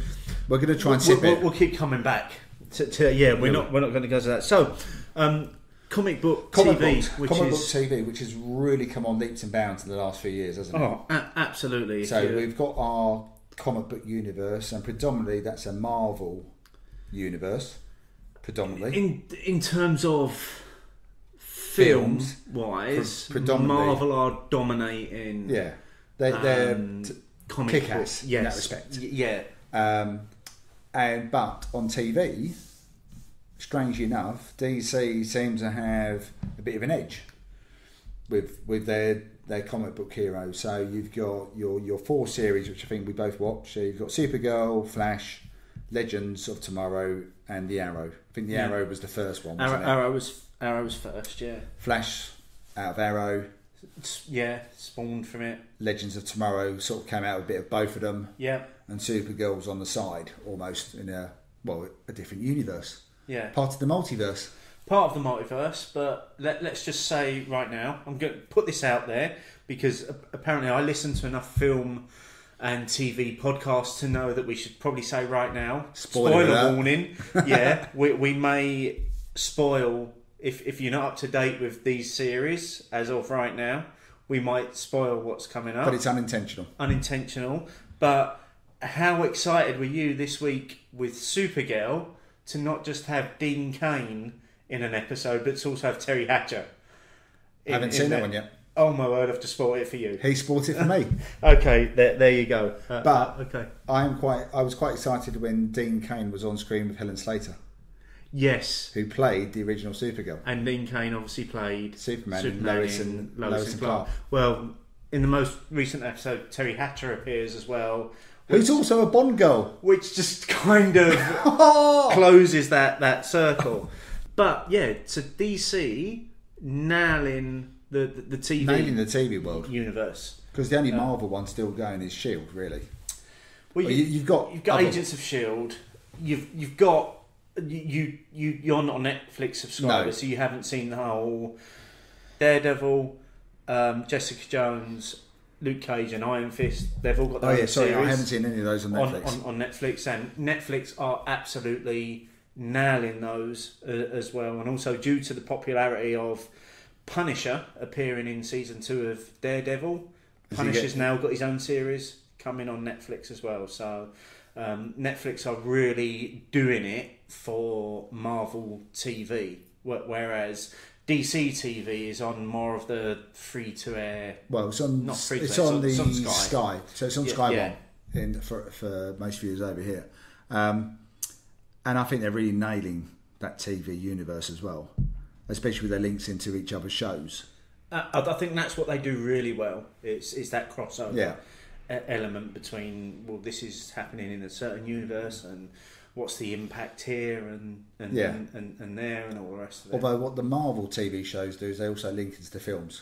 going to try and sip it. We'll keep coming back. We're not going to go to that. So, comic book TV, which has really come on leaps and bounds in the last few years, hasn't it? Oh, absolutely. So we've got our comic book universe, and predominantly that's a Marvel universe. predominantly. In terms of film-wise, predominantly. Marvel are dominating. Yeah, they're comic kick-ass book, in that respect. Yeah. But on TV, strangely enough, DC seem to have a bit of an edge with their comic book heroes. So you've got your 4 series, which I think we both watched. So you've got Supergirl, Flash, Legends of Tomorrow, and The Arrow. I think The Arrow was the first one, wasn't it? Arrow was first, yeah. Flash out of Arrow. Yeah, spawned from it. Legends of Tomorrow sort of came out with a bit of both of them. Yeah. And Supergirl's on the side, almost in a different universe. Yeah. Part of the multiverse. Part of the multiverse, but let's just say right now, I'm going to put this out there because apparently I listen to enough film and TV podcasts to know that we should probably say right now, spoiler warning. Yeah, we may spoil, if you're not up to date with these series as of right now, we might spoil what's coming up. But it's unintentional. But how excited were you this week with Supergirl to not just have Dean Cain in an episode, but to also have Terry Hatcher? I haven't seen that one yet. Oh my word, I have to spoil it for you. He spoiled it for me. Okay, there you go. Okay. I was quite excited when Dean Cain was on screen with Helen Slater. Yes. Who played the original Supergirl. And Dean Cain obviously played Superman and Lois and Clark. Well, in the most recent episode, Terry Hatcher appears as well. Who's also a Bond girl. Which just kind of closes that circle. But yeah, so DC nailing the TV, nailing the TV world universe, because the only Marvel one still going is Shield, really. Well, you've got Agents of Shield. You're not a Netflix subscriber, so you haven't seen the whole Daredevil, Jessica Jones, Luke Cage, and Iron Fist. They've all got their own series. I haven't seen any of those on Netflix. On Netflix, and Netflix are absolutely nailing those as well, and also due to the popularity of Punisher appearing in season 2 of Daredevil, Punisher's now got his own series coming on Netflix as well. So Netflix are really doing it for Marvel TV, whereas DC TV is on more of the free-to-air. Well, it's on not free-to-air. It's on the Sky. So it's on Sky One for most viewers over here. And I think they're really nailing that TV universe as well, especially with their links into each other's shows. I think that's what they do really well. Is that crossover element between, well, this is happening in a certain universe, and what's the impact here and there and all the rest of it. Although what the Marvel TV shows do is they also link into the films.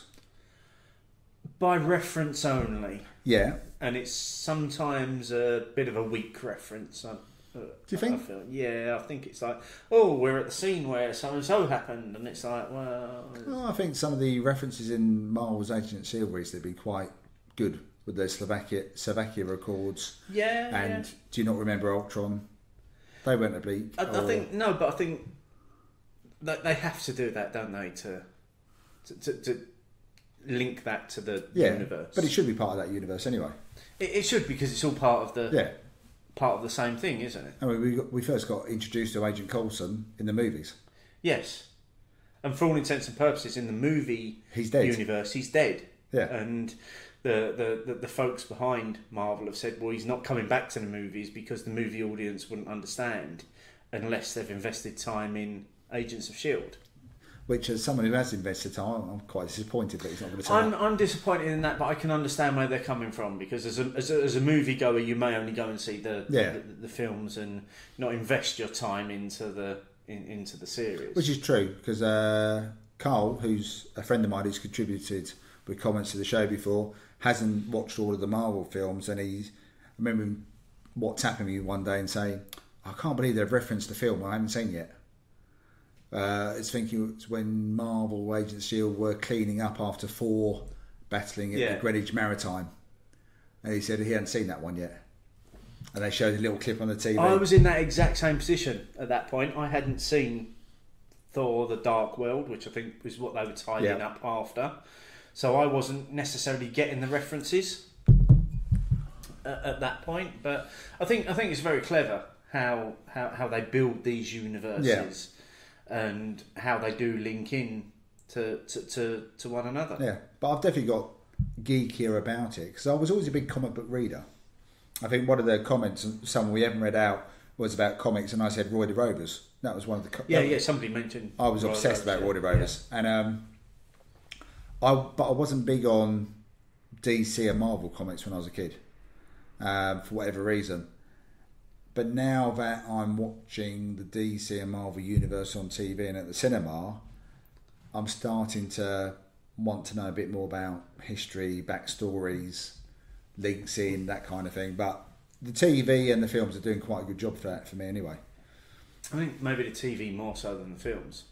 By reference only. Yeah. And it's sometimes a bit of a weak reference. Do you think? I think it's like, oh, we're at the scene where so-and-so happened, and it's like, well... I think some of the references in Marvel's Agent Shield they've been quite good with their Slovakia records. Yeah. And do you not remember Ultron? They weren't a bleak. I think that they have to do that, don't they, to link that to the universe. But it should be part of that universe anyway. It should, because it's all part of the part of the same thing, isn't it? I mean, we first got introduced to Agent Coulson in the movies. Yes, and for all intents and purposes, in the movie universe, he's dead. Yeah, and the folks behind Marvel have said, well, he's not coming back to the movies because the movie audience wouldn't understand unless they've invested time in Agents of S.H.I.E.L.D. Which, as someone who has invested time, I'm quite disappointed that he's not going to say that. I'm disappointed in that, but I can understand where they're coming from, because as a movie goer, you may only go and see the films and not invest your time into the series. Which is true, because Carl, who's a friend of mine who's contributed with comments to the show before, hasn't watched all of the Marvel films, and I remember him WhatsApping me one day and saying, I can't believe they've referenced the film I haven't seen yet. It's when Marvel Agents of S.H.I.E.L.D. were cleaning up after 4 battling at the Greenwich Maritime, and he said he hadn't seen that one yet, and they showed a little clip on the TV. I was in that exact same position at that point. I hadn't seen Thor: The Dark World, which I think was what they were tidying up after, so I wasn't necessarily getting the references at that point. But I think it's very clever how they build these universes and how they do link in to one another. Yeah, but I've definitely got geekier about it because I was always a big comic book reader. I think one of the comments, someone we haven't read out, was about comics, and I said Roy the Rovers. That was one of the somebody mentioned. I was obsessed about Roy the Rovers, and but I wasn't big on DC and Marvel comics when I was a kid, for whatever reason. But now that I'm watching the DC and Marvel universe on TV and at the cinema, I'm starting to want to know a bit more about history, backstories, links in, that kind of thing. But the TV and the films are doing quite a good job for that for me anyway. I think maybe the TV more so than the films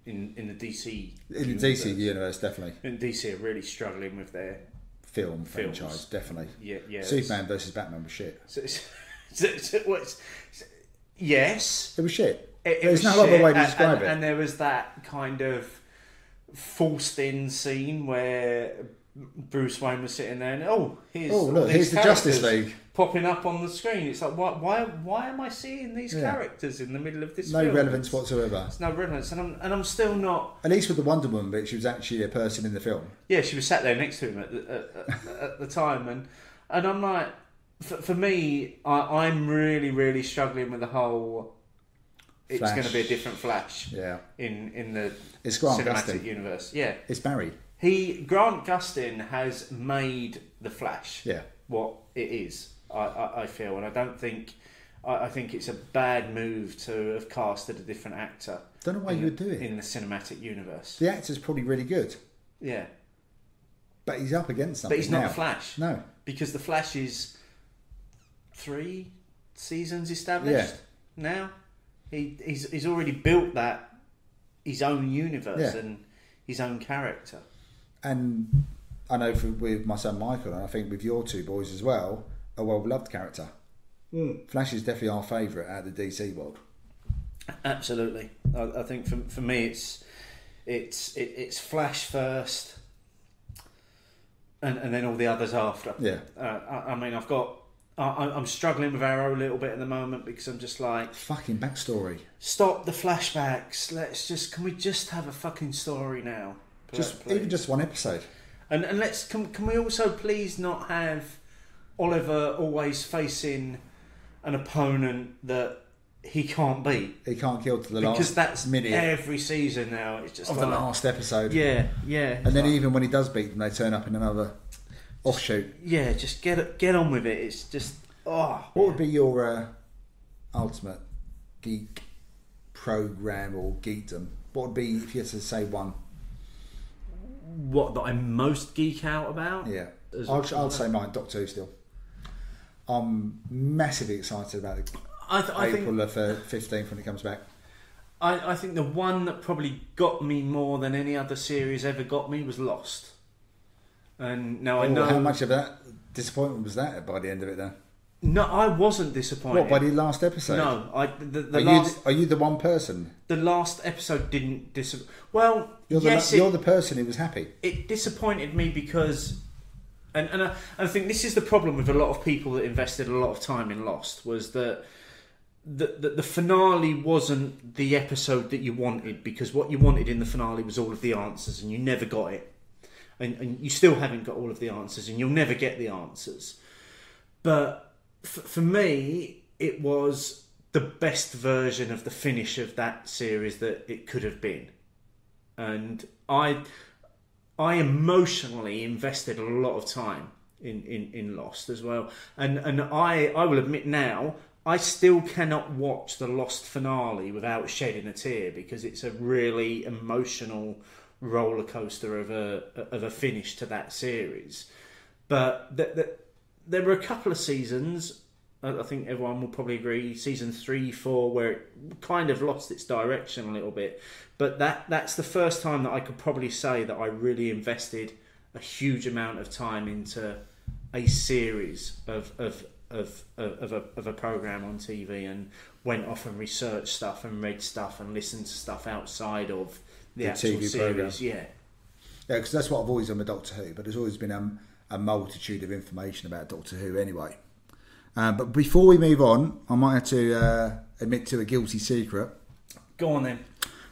in the DC. In the DC universe, definitely. And DC are really struggling with their film franchise, definitely. Yeah. Superman versus Batman was shit. Yes, it was shit. There's no other way to describe it. And there was that kind of forced-in scene where Bruce Wayne was sitting there and here's the Justice League popping up on the screen. It's like why am I seeing these characters in the middle of this? No film? relevance whatsoever. It's no relevance, and I'm still not. At least with the Wonder Woman bit, she was actually a person in the film. Yeah, she was sat there next to him at the time, and I'm like, for me, I'm really really struggling with the whole. It's going to be a different Flash. Yeah. In the it's Grant cinematic Gustin. universe. Yeah. It's Barry. Grant Gustin has made the Flash what it is. I feel, and I don't think. I think it's a bad move to have casted a different actor. Don't know why you would do it in the cinematic universe. The actor's probably really good. Yeah. But he's up against something. But he's not the Flash. No. Because the Flash is 3 seasons established now. He's already built his own universe and his own character. And I know with my son Michael, and I think with your two boys as well, a well-beloved character. Flash is definitely our favourite out of the DC world. Absolutely. I think for me it's Flash first and then all the others after. Yeah. I mean, I'm struggling with Arrow a little bit at the moment because I'm just like... Fucking backstory. Stop the flashbacks. Can we just have a fucking story now? Even just one episode. And can we also please not have Oliver always facing an opponent that he can't beat? He can't kill to the last minute. Because that's every season now. It's just of the last episode. Yeah. And then even when he does beat them, they turn up in another... offshoot. Yeah, just get on with it. It's just What would be your ultimate geek program or geekdom? What would be if you had to say one? What that I most geek out about? Yeah, I'll say mine. Doctor Who still. I'm massively excited about it. April the 15th when it comes back. I think the one that probably got me more than any other series ever got me was Lost. And now I know how much of that disappointment was that by the end of it then? No, I wasn't disappointed. What, by the last episode? No, Are you the one person? The last episode didn't disappoint. Well, you're the person who was happy. It disappointed me because, and I think this is the problem with a lot of people that invested a lot of time in Lost, was that the finale wasn't the episode that you wanted, because what you wanted in the finale was all of the answers, and you never got it. And you still haven't got all of the answers, and you'll never get the answers. But for me, it was the best version of the finish of that series that it could have been. And I emotionally invested a lot of time in Lost as well. And I will admit now, I still cannot watch the Lost finale without shedding a tear, because it's a really emotional roller coaster of a finish to that series. But there were a couple of seasons, I think everyone will probably agree, season 3, 4, where it kind of lost its direction a little bit. But that's the first time that I could probably say that I really invested a huge amount of time into a series of a program on TV, and went off and researched stuff and read stuff and listened to stuff outside of the actual TV series. program. Yeah, because that's what I've always done with Doctor Who. But there's always been a multitude of information about Doctor Who anyway. But before we move on, I might have to admit to a guilty secret. Go on then.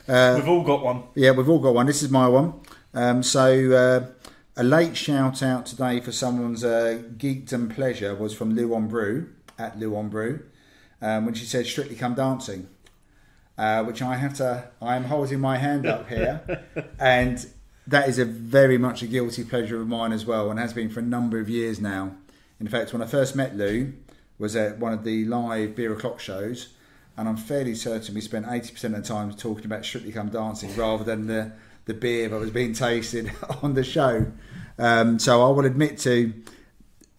We've all got one. Yeah, we've all got one. This is my one. A late shout out today for someone's geekdom pleasure was from Lou on Brew, at Lou on Brew, when she said Strictly Come Dancing, which I am holding my hand up here, and that is very much a guilty pleasure of mine as well, and has been for a number of years now. In fact, when I first met Lou, was at one of the live Beer O'Clock shows, and I'm fairly certain we spent 80% of the time talking about Strictly Come Dancing rather than the beer that was being tasted on the show. So I will admit to,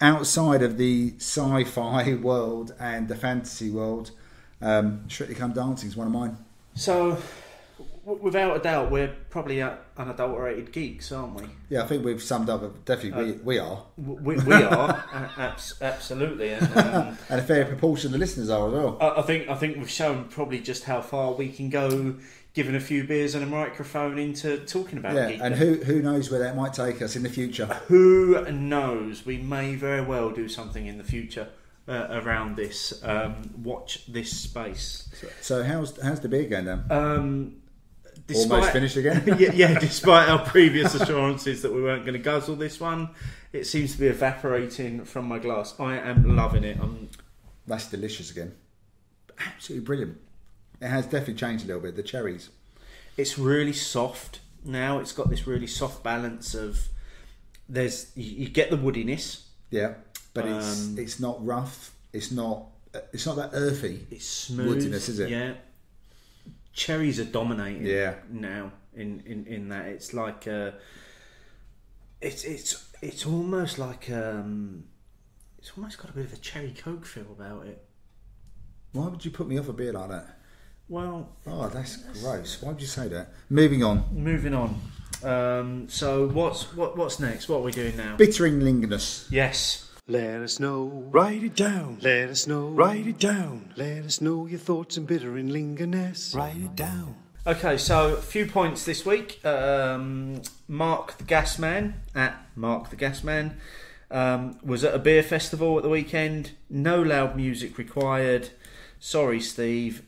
outside of the sci-fi world and the fantasy world, Strictly Come Dancing is one of mine. So, without a doubt, we're probably unadulterated geeks, aren't we? Yeah, I think we've summed up. Definitely, we are. We are absolutely, and a fair proportion of the listeners are as well. I think we've shown probably just how far we can go, given a few beers and a microphone, into talking about geekdom. And who knows where that might take us in the future? Who knows? We may very well do something in the future around this. Watch this space. So how's the beer going then? Almost finished again? yeah, despite our previous assurances that we weren't going to guzzle this one, it seems to be evaporating from my glass. I am loving it. That's delicious again. Absolutely brilliant. It has definitely changed a little bit, the cherries. It's really soft now. It's got this really soft balance of... You get the woodiness. Yeah, but it's not rough. It's not that earthy. It's smooth. Woodiness, is it? Yeah. Cherries are dominating now in that. It's like it's almost like it's almost got a bit of a cherry Coke feel about it. Why would you put me off a beer like that? Well, that's gross. Why would you say that? Moving on. So what's next? What are we doing now? Bittering Lingerness. Yes. Let us know. Write it down. Let us know. Write it down. Let us know your thoughts on bitter and lingerness. Write it down. Okay, so a few points this week. Mark the Gasman, at Mark the Gasman, was at a beer festival at the weekend. No loud music required. Sorry, Steve,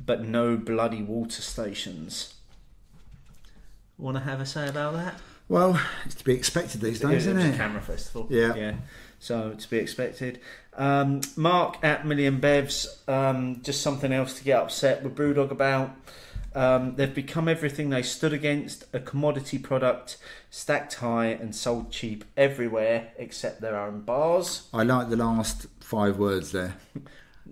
but no bloody water stations. Want to have a say about that? Well, it's to be expected these days, isn't it? It's a camera festival. Yeah. So to be expected. Mark at Million Bevs, just something else to get upset with Brewdog about. They've become everything they stood against, a commodity product, stacked high and sold cheap everywhere except their own bars. I like the last 5 words there.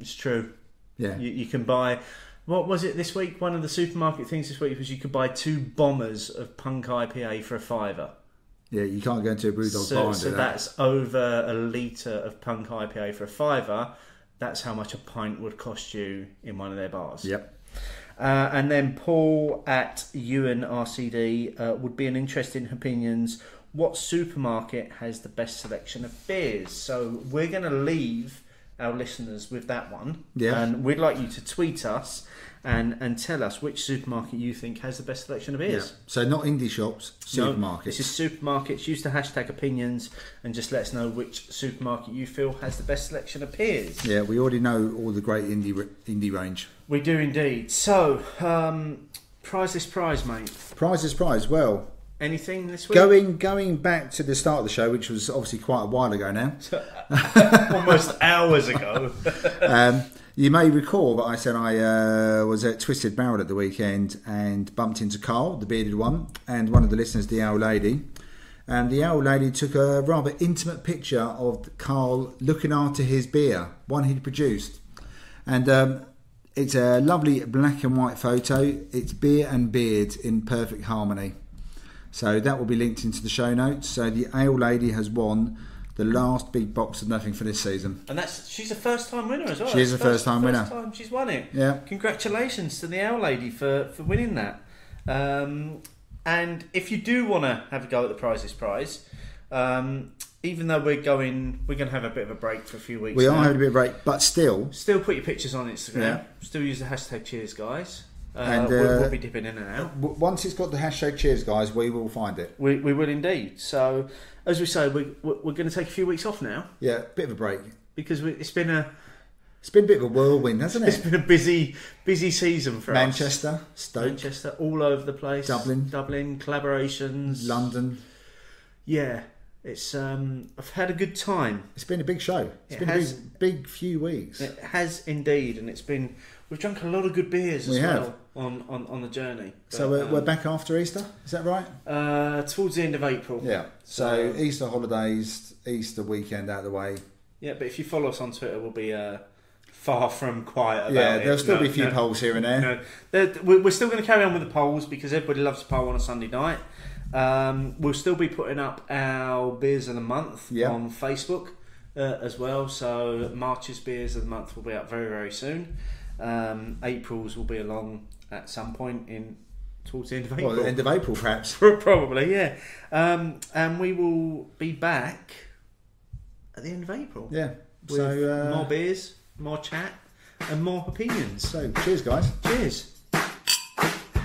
It's true. Yeah. You can buy... What was it this week? One of the supermarket things this week was you could buy 2 bombers of Punk IPA for $5. Yeah, you can't go into a Brewdog bar and do that. So that's over a litre of Punk IPA for $5. That's how much a pint would cost you in one of their bars. Yep. And then Paul at Ewan RCD would be an interest in opinions. What supermarket has the best selection of beers? So we're going to leave our listeners with that one. Yeah. And we'd like you to tweet us and tell us which supermarket you think has the best selection of beers. Yeah. So not indie shops, supermarkets. No, this is supermarkets. Use the hashtag opinions and just let us know which supermarket you feel has the best selection of beers. Yeah, we already know all the great indie range. We do indeed. So, Prizeless Prize, mate. Prizeless Prize, well... Anything this week? Going back to the start of the show, which was obviously quite a while ago now. Almost hours ago. You may recall that I said I was at Twisted Barrel at the weekend and bumped into Carl, the bearded one, and one of the listeners, the old lady. And the old lady took a rather intimate picture of Carl looking after his beer, one he'd produced. And it's a lovely black and white photo. It's beer and beard in perfect harmony. So that will be linked into the show notes. So the ale lady has won the last big box of nothing for this season. And she's a first-time winner as well. She is a first-time winner. First time she's won it. Yeah. Congratulations to the ale lady for winning that. And if you do want to have a go at the Prizeless Prize, even though we're going to have a bit of a break for a few weeks. We are having a bit of a break, but still put your pictures on Instagram. Yeah. Still use the hashtag Cheers, guys. And we'll be dipping in and out. Once it's got the hashtag Cheers, guys, we will find it. We will indeed. So, as we say, we're going to take a few weeks off now. Yeah, bit of a break. because it's been a bit of a whirlwind, hasn't it's it? been a busy season for us. Manchester, Stoke, Manchester, all over the place. Dublin, collaborations, London. Yeah, it's I've had a good time. It's been a big show. It's been a big few weeks. It has indeed, and we've drunk a lot of good beers as well on the journey. But, so we're back after Easter, is that right? Towards the end of April. Yeah. So Easter holidays, Easter weekend out of the way. Yeah, but if you follow us on Twitter, we'll be far from quiet about it. Yeah, there'll still be a few polls here and there. No, we're still going to carry on with the polls because everybody loves to poll on a Sunday night. We'll still be putting up our beers of the month on Facebook as well. So March's beers of the month will be up very, very soon. April's will be along at some point towards the end of April. Well, the end of April, perhaps. Probably, yeah. And we will be back at the end of April. Yeah. With more beers, more chat, and more opinions. So, cheers, guys. Cheers.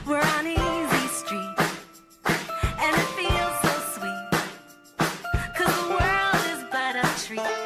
We're on easy street, and it feels so sweet, 'cause the world is but a treat.